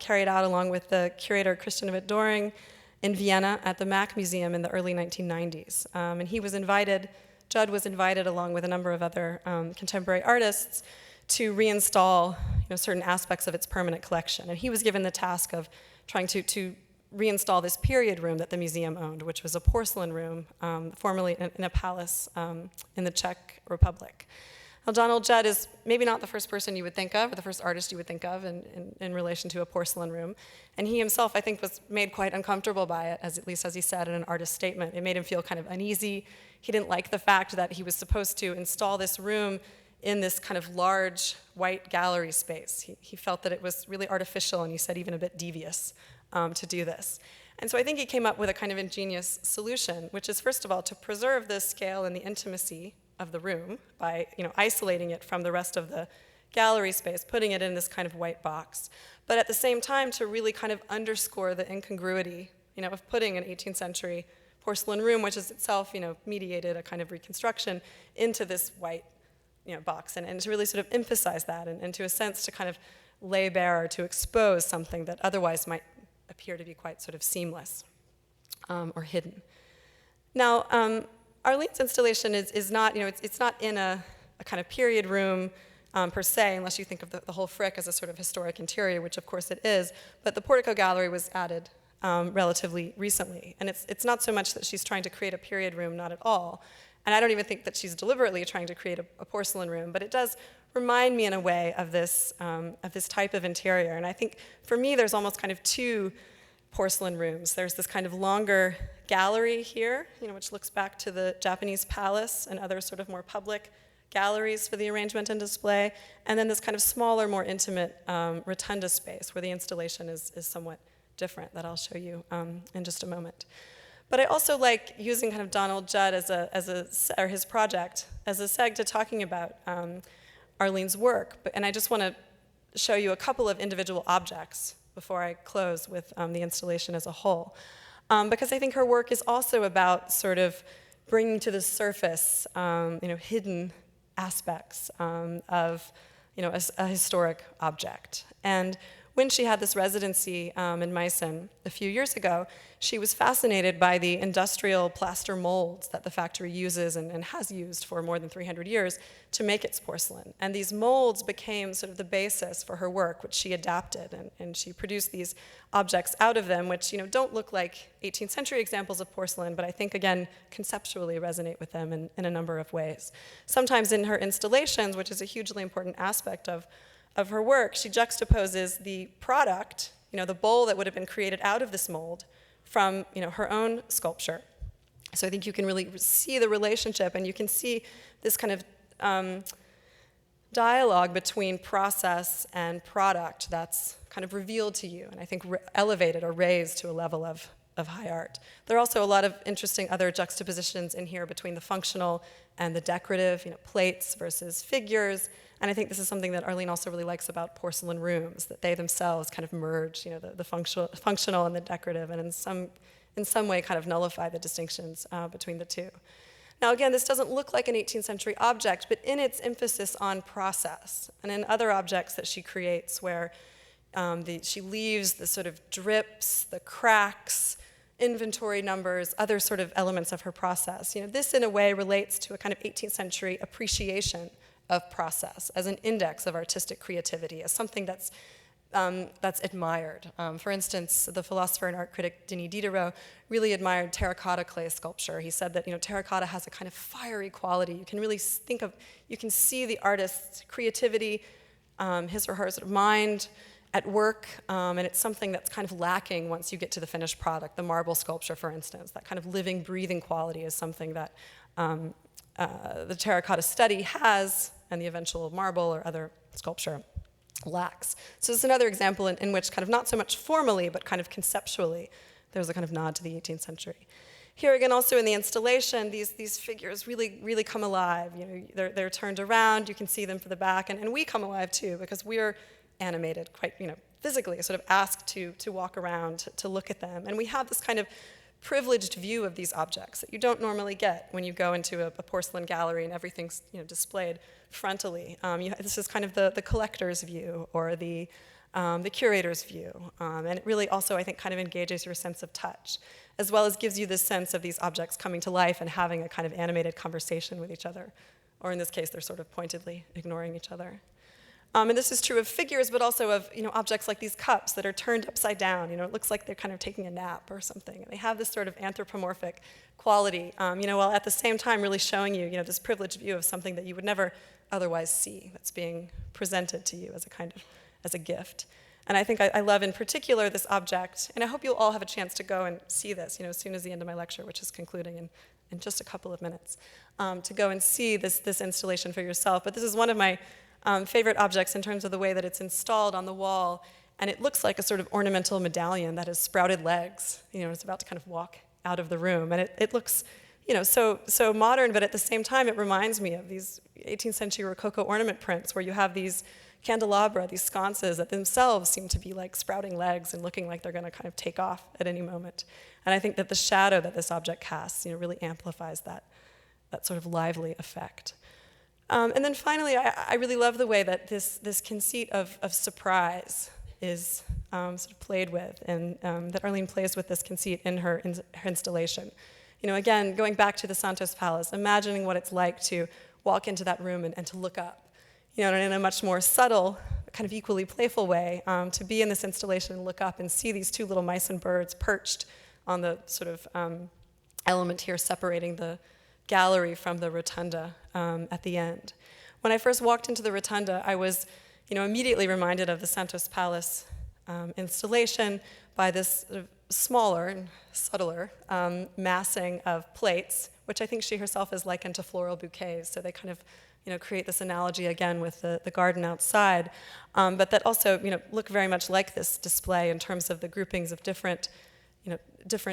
carried out along with the curator Christian Witt Doring in Vienna at the Mack Museum in the early 1990s. And Judd was invited along with a number of other contemporary artists to reinstall certain aspects of its permanent collection. And he was given the task of trying to reinstall this period room that the museum owned, which was a porcelain room, formerly in a palace in the Czech Republic. Now, Donald Judd is maybe not the first person you would think of, or the first artist you would think of in relation to a porcelain room. And he himself, I think, was made quite uncomfortable by it, at least as he said in an artist statement. It made him feel kind of uneasy. He didn't like the fact that he was supposed to install this room in this kind of large white gallery space. He felt that it was really artificial, and he said even a bit devious to do this. And so I think he came up with a kind of ingenious solution, which is, first of all, to preserve the scale and the intimacy of the room by isolating it from the rest of the gallery space, putting it in this kind of white box, but at the same time to really kind of underscore the incongruity of putting an 18th century porcelain room, which is itself mediated a kind of reconstruction, into this white box, and to really sort of emphasize that, and to a sense to kind of lay bare or to expose something that otherwise might appear to be quite sort of seamless or hidden. Now, Arlene's installation is not, it's not in a kind of period room per se, unless you think of the whole Frick as a sort of historic interior, which of course it is, but the Portico Gallery was added relatively recently. And it's not so much that she's trying to create a period room, not at all. And I don't even think that she's deliberately trying to create a porcelain room, but it does remind me in a way of this type of interior. And I think for me, there's almost kind of two porcelain rooms. There's this kind of longer gallery here, which looks back to the Japanese palace and other sort of more public galleries for the arrangement and display, and then this kind of smaller, more intimate rotunda space where the installation is somewhat different, that I'll show you in just a moment. But I also like using kind of Donald Judd or his project as a seg to talking about Arlene's work. And I just want to show you a couple of individual objects before I close with the installation as a whole. Because I think her work is also about sort of bringing to the surface hidden aspects of a historic object. And when she had this residency in Meissen a few years ago, she was fascinated by the industrial plaster molds that the factory uses and has used for more than 300 years to make its porcelain. And these molds became sort of the basis for her work, which she adapted, and she produced these objects out of them, which don't look like 18th century examples of porcelain, but I think, again, conceptually resonate with them in a number of ways. Sometimes in her installations, which is a hugely important aspect of her work, she juxtaposes the product, the bowl that would have been created out of this mold, from her own sculpture. So I think you can really see the relationship, and you can see this kind of dialogue between process and product that's kind of revealed to you, and I think elevated or raised to a level of high art. There are also a lot of interesting other juxtapositions in here between the functional and the decorative, plates versus figures. And I think this is something that Arlene also really likes about porcelain rooms, that they themselves kind of merge, the functional and the decorative, and in some way kind of nullify the distinctions between the two. Now again, this doesn't look like an 18th century object, but in its emphasis on process, and in other objects that she creates where she leaves the sort of drips, the cracks, inventory numbers, other sort of elements of her process. This in a way relates to a kind of 18th century appreciation of process as an index of artistic creativity, as something that's admired. For instance, the philosopher and art critic Denis Diderot really admired terracotta clay sculpture. He said that terracotta has a kind of fiery quality. You can really you can see the artist's creativity, his or her sort of mind at work, and it's something that's kind of lacking once you get to the finished product. The marble sculpture, for instance, that kind of living, breathing quality is something that the terracotta study has, and the eventual marble or other sculpture lacks. So this is another example in which kind of not so much formally, but kind of conceptually, there's a kind of nod to the 18th century. Here again, also in the installation, these figures really come alive. They're turned around, you can see them from the back, and we come alive too, because we're animated quite, physically, sort of asked to walk around, to look at them. And we have this kind of privileged view of these objects that you don't normally get when you go into a porcelain gallery and everything's displayed frontally. This is kind of the collector's view or the curator's view. And it really also, I think, kind of engages your sense of touch, as well as gives you this sense of these objects coming to life and having a kind of animated conversation with each other. Or in this case, they're sort of pointedly ignoring each other. And this is true of figures, but also of objects like these cups that are turned upside down. It looks like they're kind of taking a nap or something. And they have this sort of anthropomorphic quality, while at the same time really showing you, this privileged view of something that you would never otherwise see, that's being presented to you as a gift. And I think I love in particular this object, and I hope you'll all have a chance to go and see this, as soon as the end of my lecture, which is concluding in just a couple of minutes, to go and see this installation for yourself. But this is one of my favorite objects in terms of the way that it's installed on the wall. and it looks like a sort of ornamental medallion that has sprouted legs. It's about to kind of walk out of the room, and it looks, so modern, but at the same time, it reminds me of these 18th century Rococo ornament prints where you have these candelabra, these sconces that themselves seem to be like sprouting legs and looking like they're going to kind of take off at any moment. And I think that the shadow that this object casts, really amplifies that sort of lively effect. And then finally, I really love the way that this conceit of surprise is sort of played with, and that Arlene plays with this conceit in her installation. Again, going back to the Santos Palace, imagining what it's like to walk into that room and to look up, in a much more subtle, kind of equally playful way, to be in this installation and look up and see these two little mice and birds perched on the sort of element here separating the gallery from the rotunda at the end. When I first walked into the rotunda, I was immediately reminded of the Santos Palace installation by this sort of smaller and subtler massing of plates, which I think she herself is likened to floral bouquets. So they kind of create this analogy again with the garden outside, but that also look very much like this display in terms of the groupings of different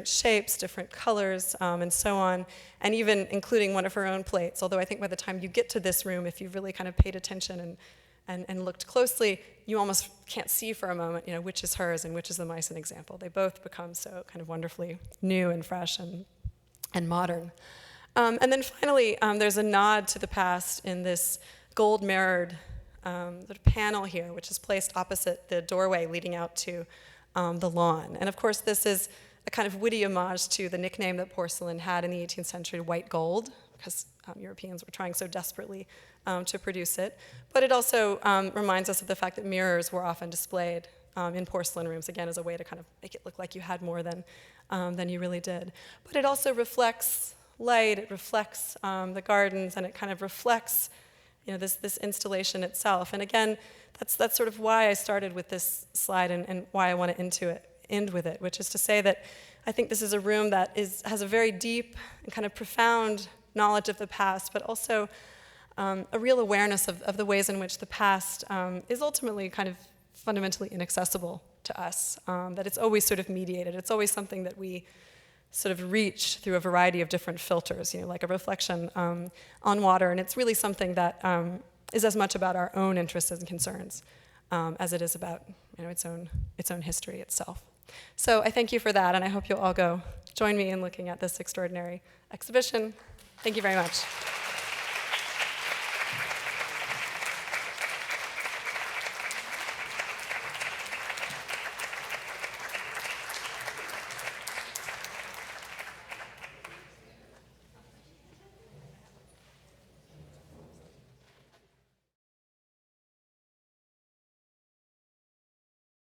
shapes, different colors, and so on, and even including one of her own plates. Although I think by the time you get to this room, if you've really kind of paid attention and looked closely, you almost can't see for a moment, which is hers and which is the Meissen example. They both become so kind of wonderfully new and fresh and modern. And then finally, there's a nod to the past in this gold-mirrored sort of panel here, which is placed opposite the doorway leading out to the lawn. And of course, this is a kind of witty homage to the nickname that porcelain had in the 18th century, white gold, because Europeans were trying so desperately to produce it. But it also reminds us of the fact that mirrors were often displayed in porcelain rooms, again, as a way to kind of make it look like you had more than you really did. But it also reflects light, it reflects the gardens, and it kind of reflects this installation itself. And again, that's sort of why I started with this slide and why I want to end with it, which is to say that I think this is a room that has a very deep and kind of profound knowledge of the past, but also a real awareness of the ways in which the past is ultimately kind of fundamentally inaccessible to us, that it's always sort of mediated. It's always something that we sort of reach through a variety of different filters, like a reflection on water, and it's really something that is as much about our own interests and concerns as it is about its own history itself. So I thank you for that, and I hope you'll all go join me in looking at this extraordinary exhibition. Thank you very much.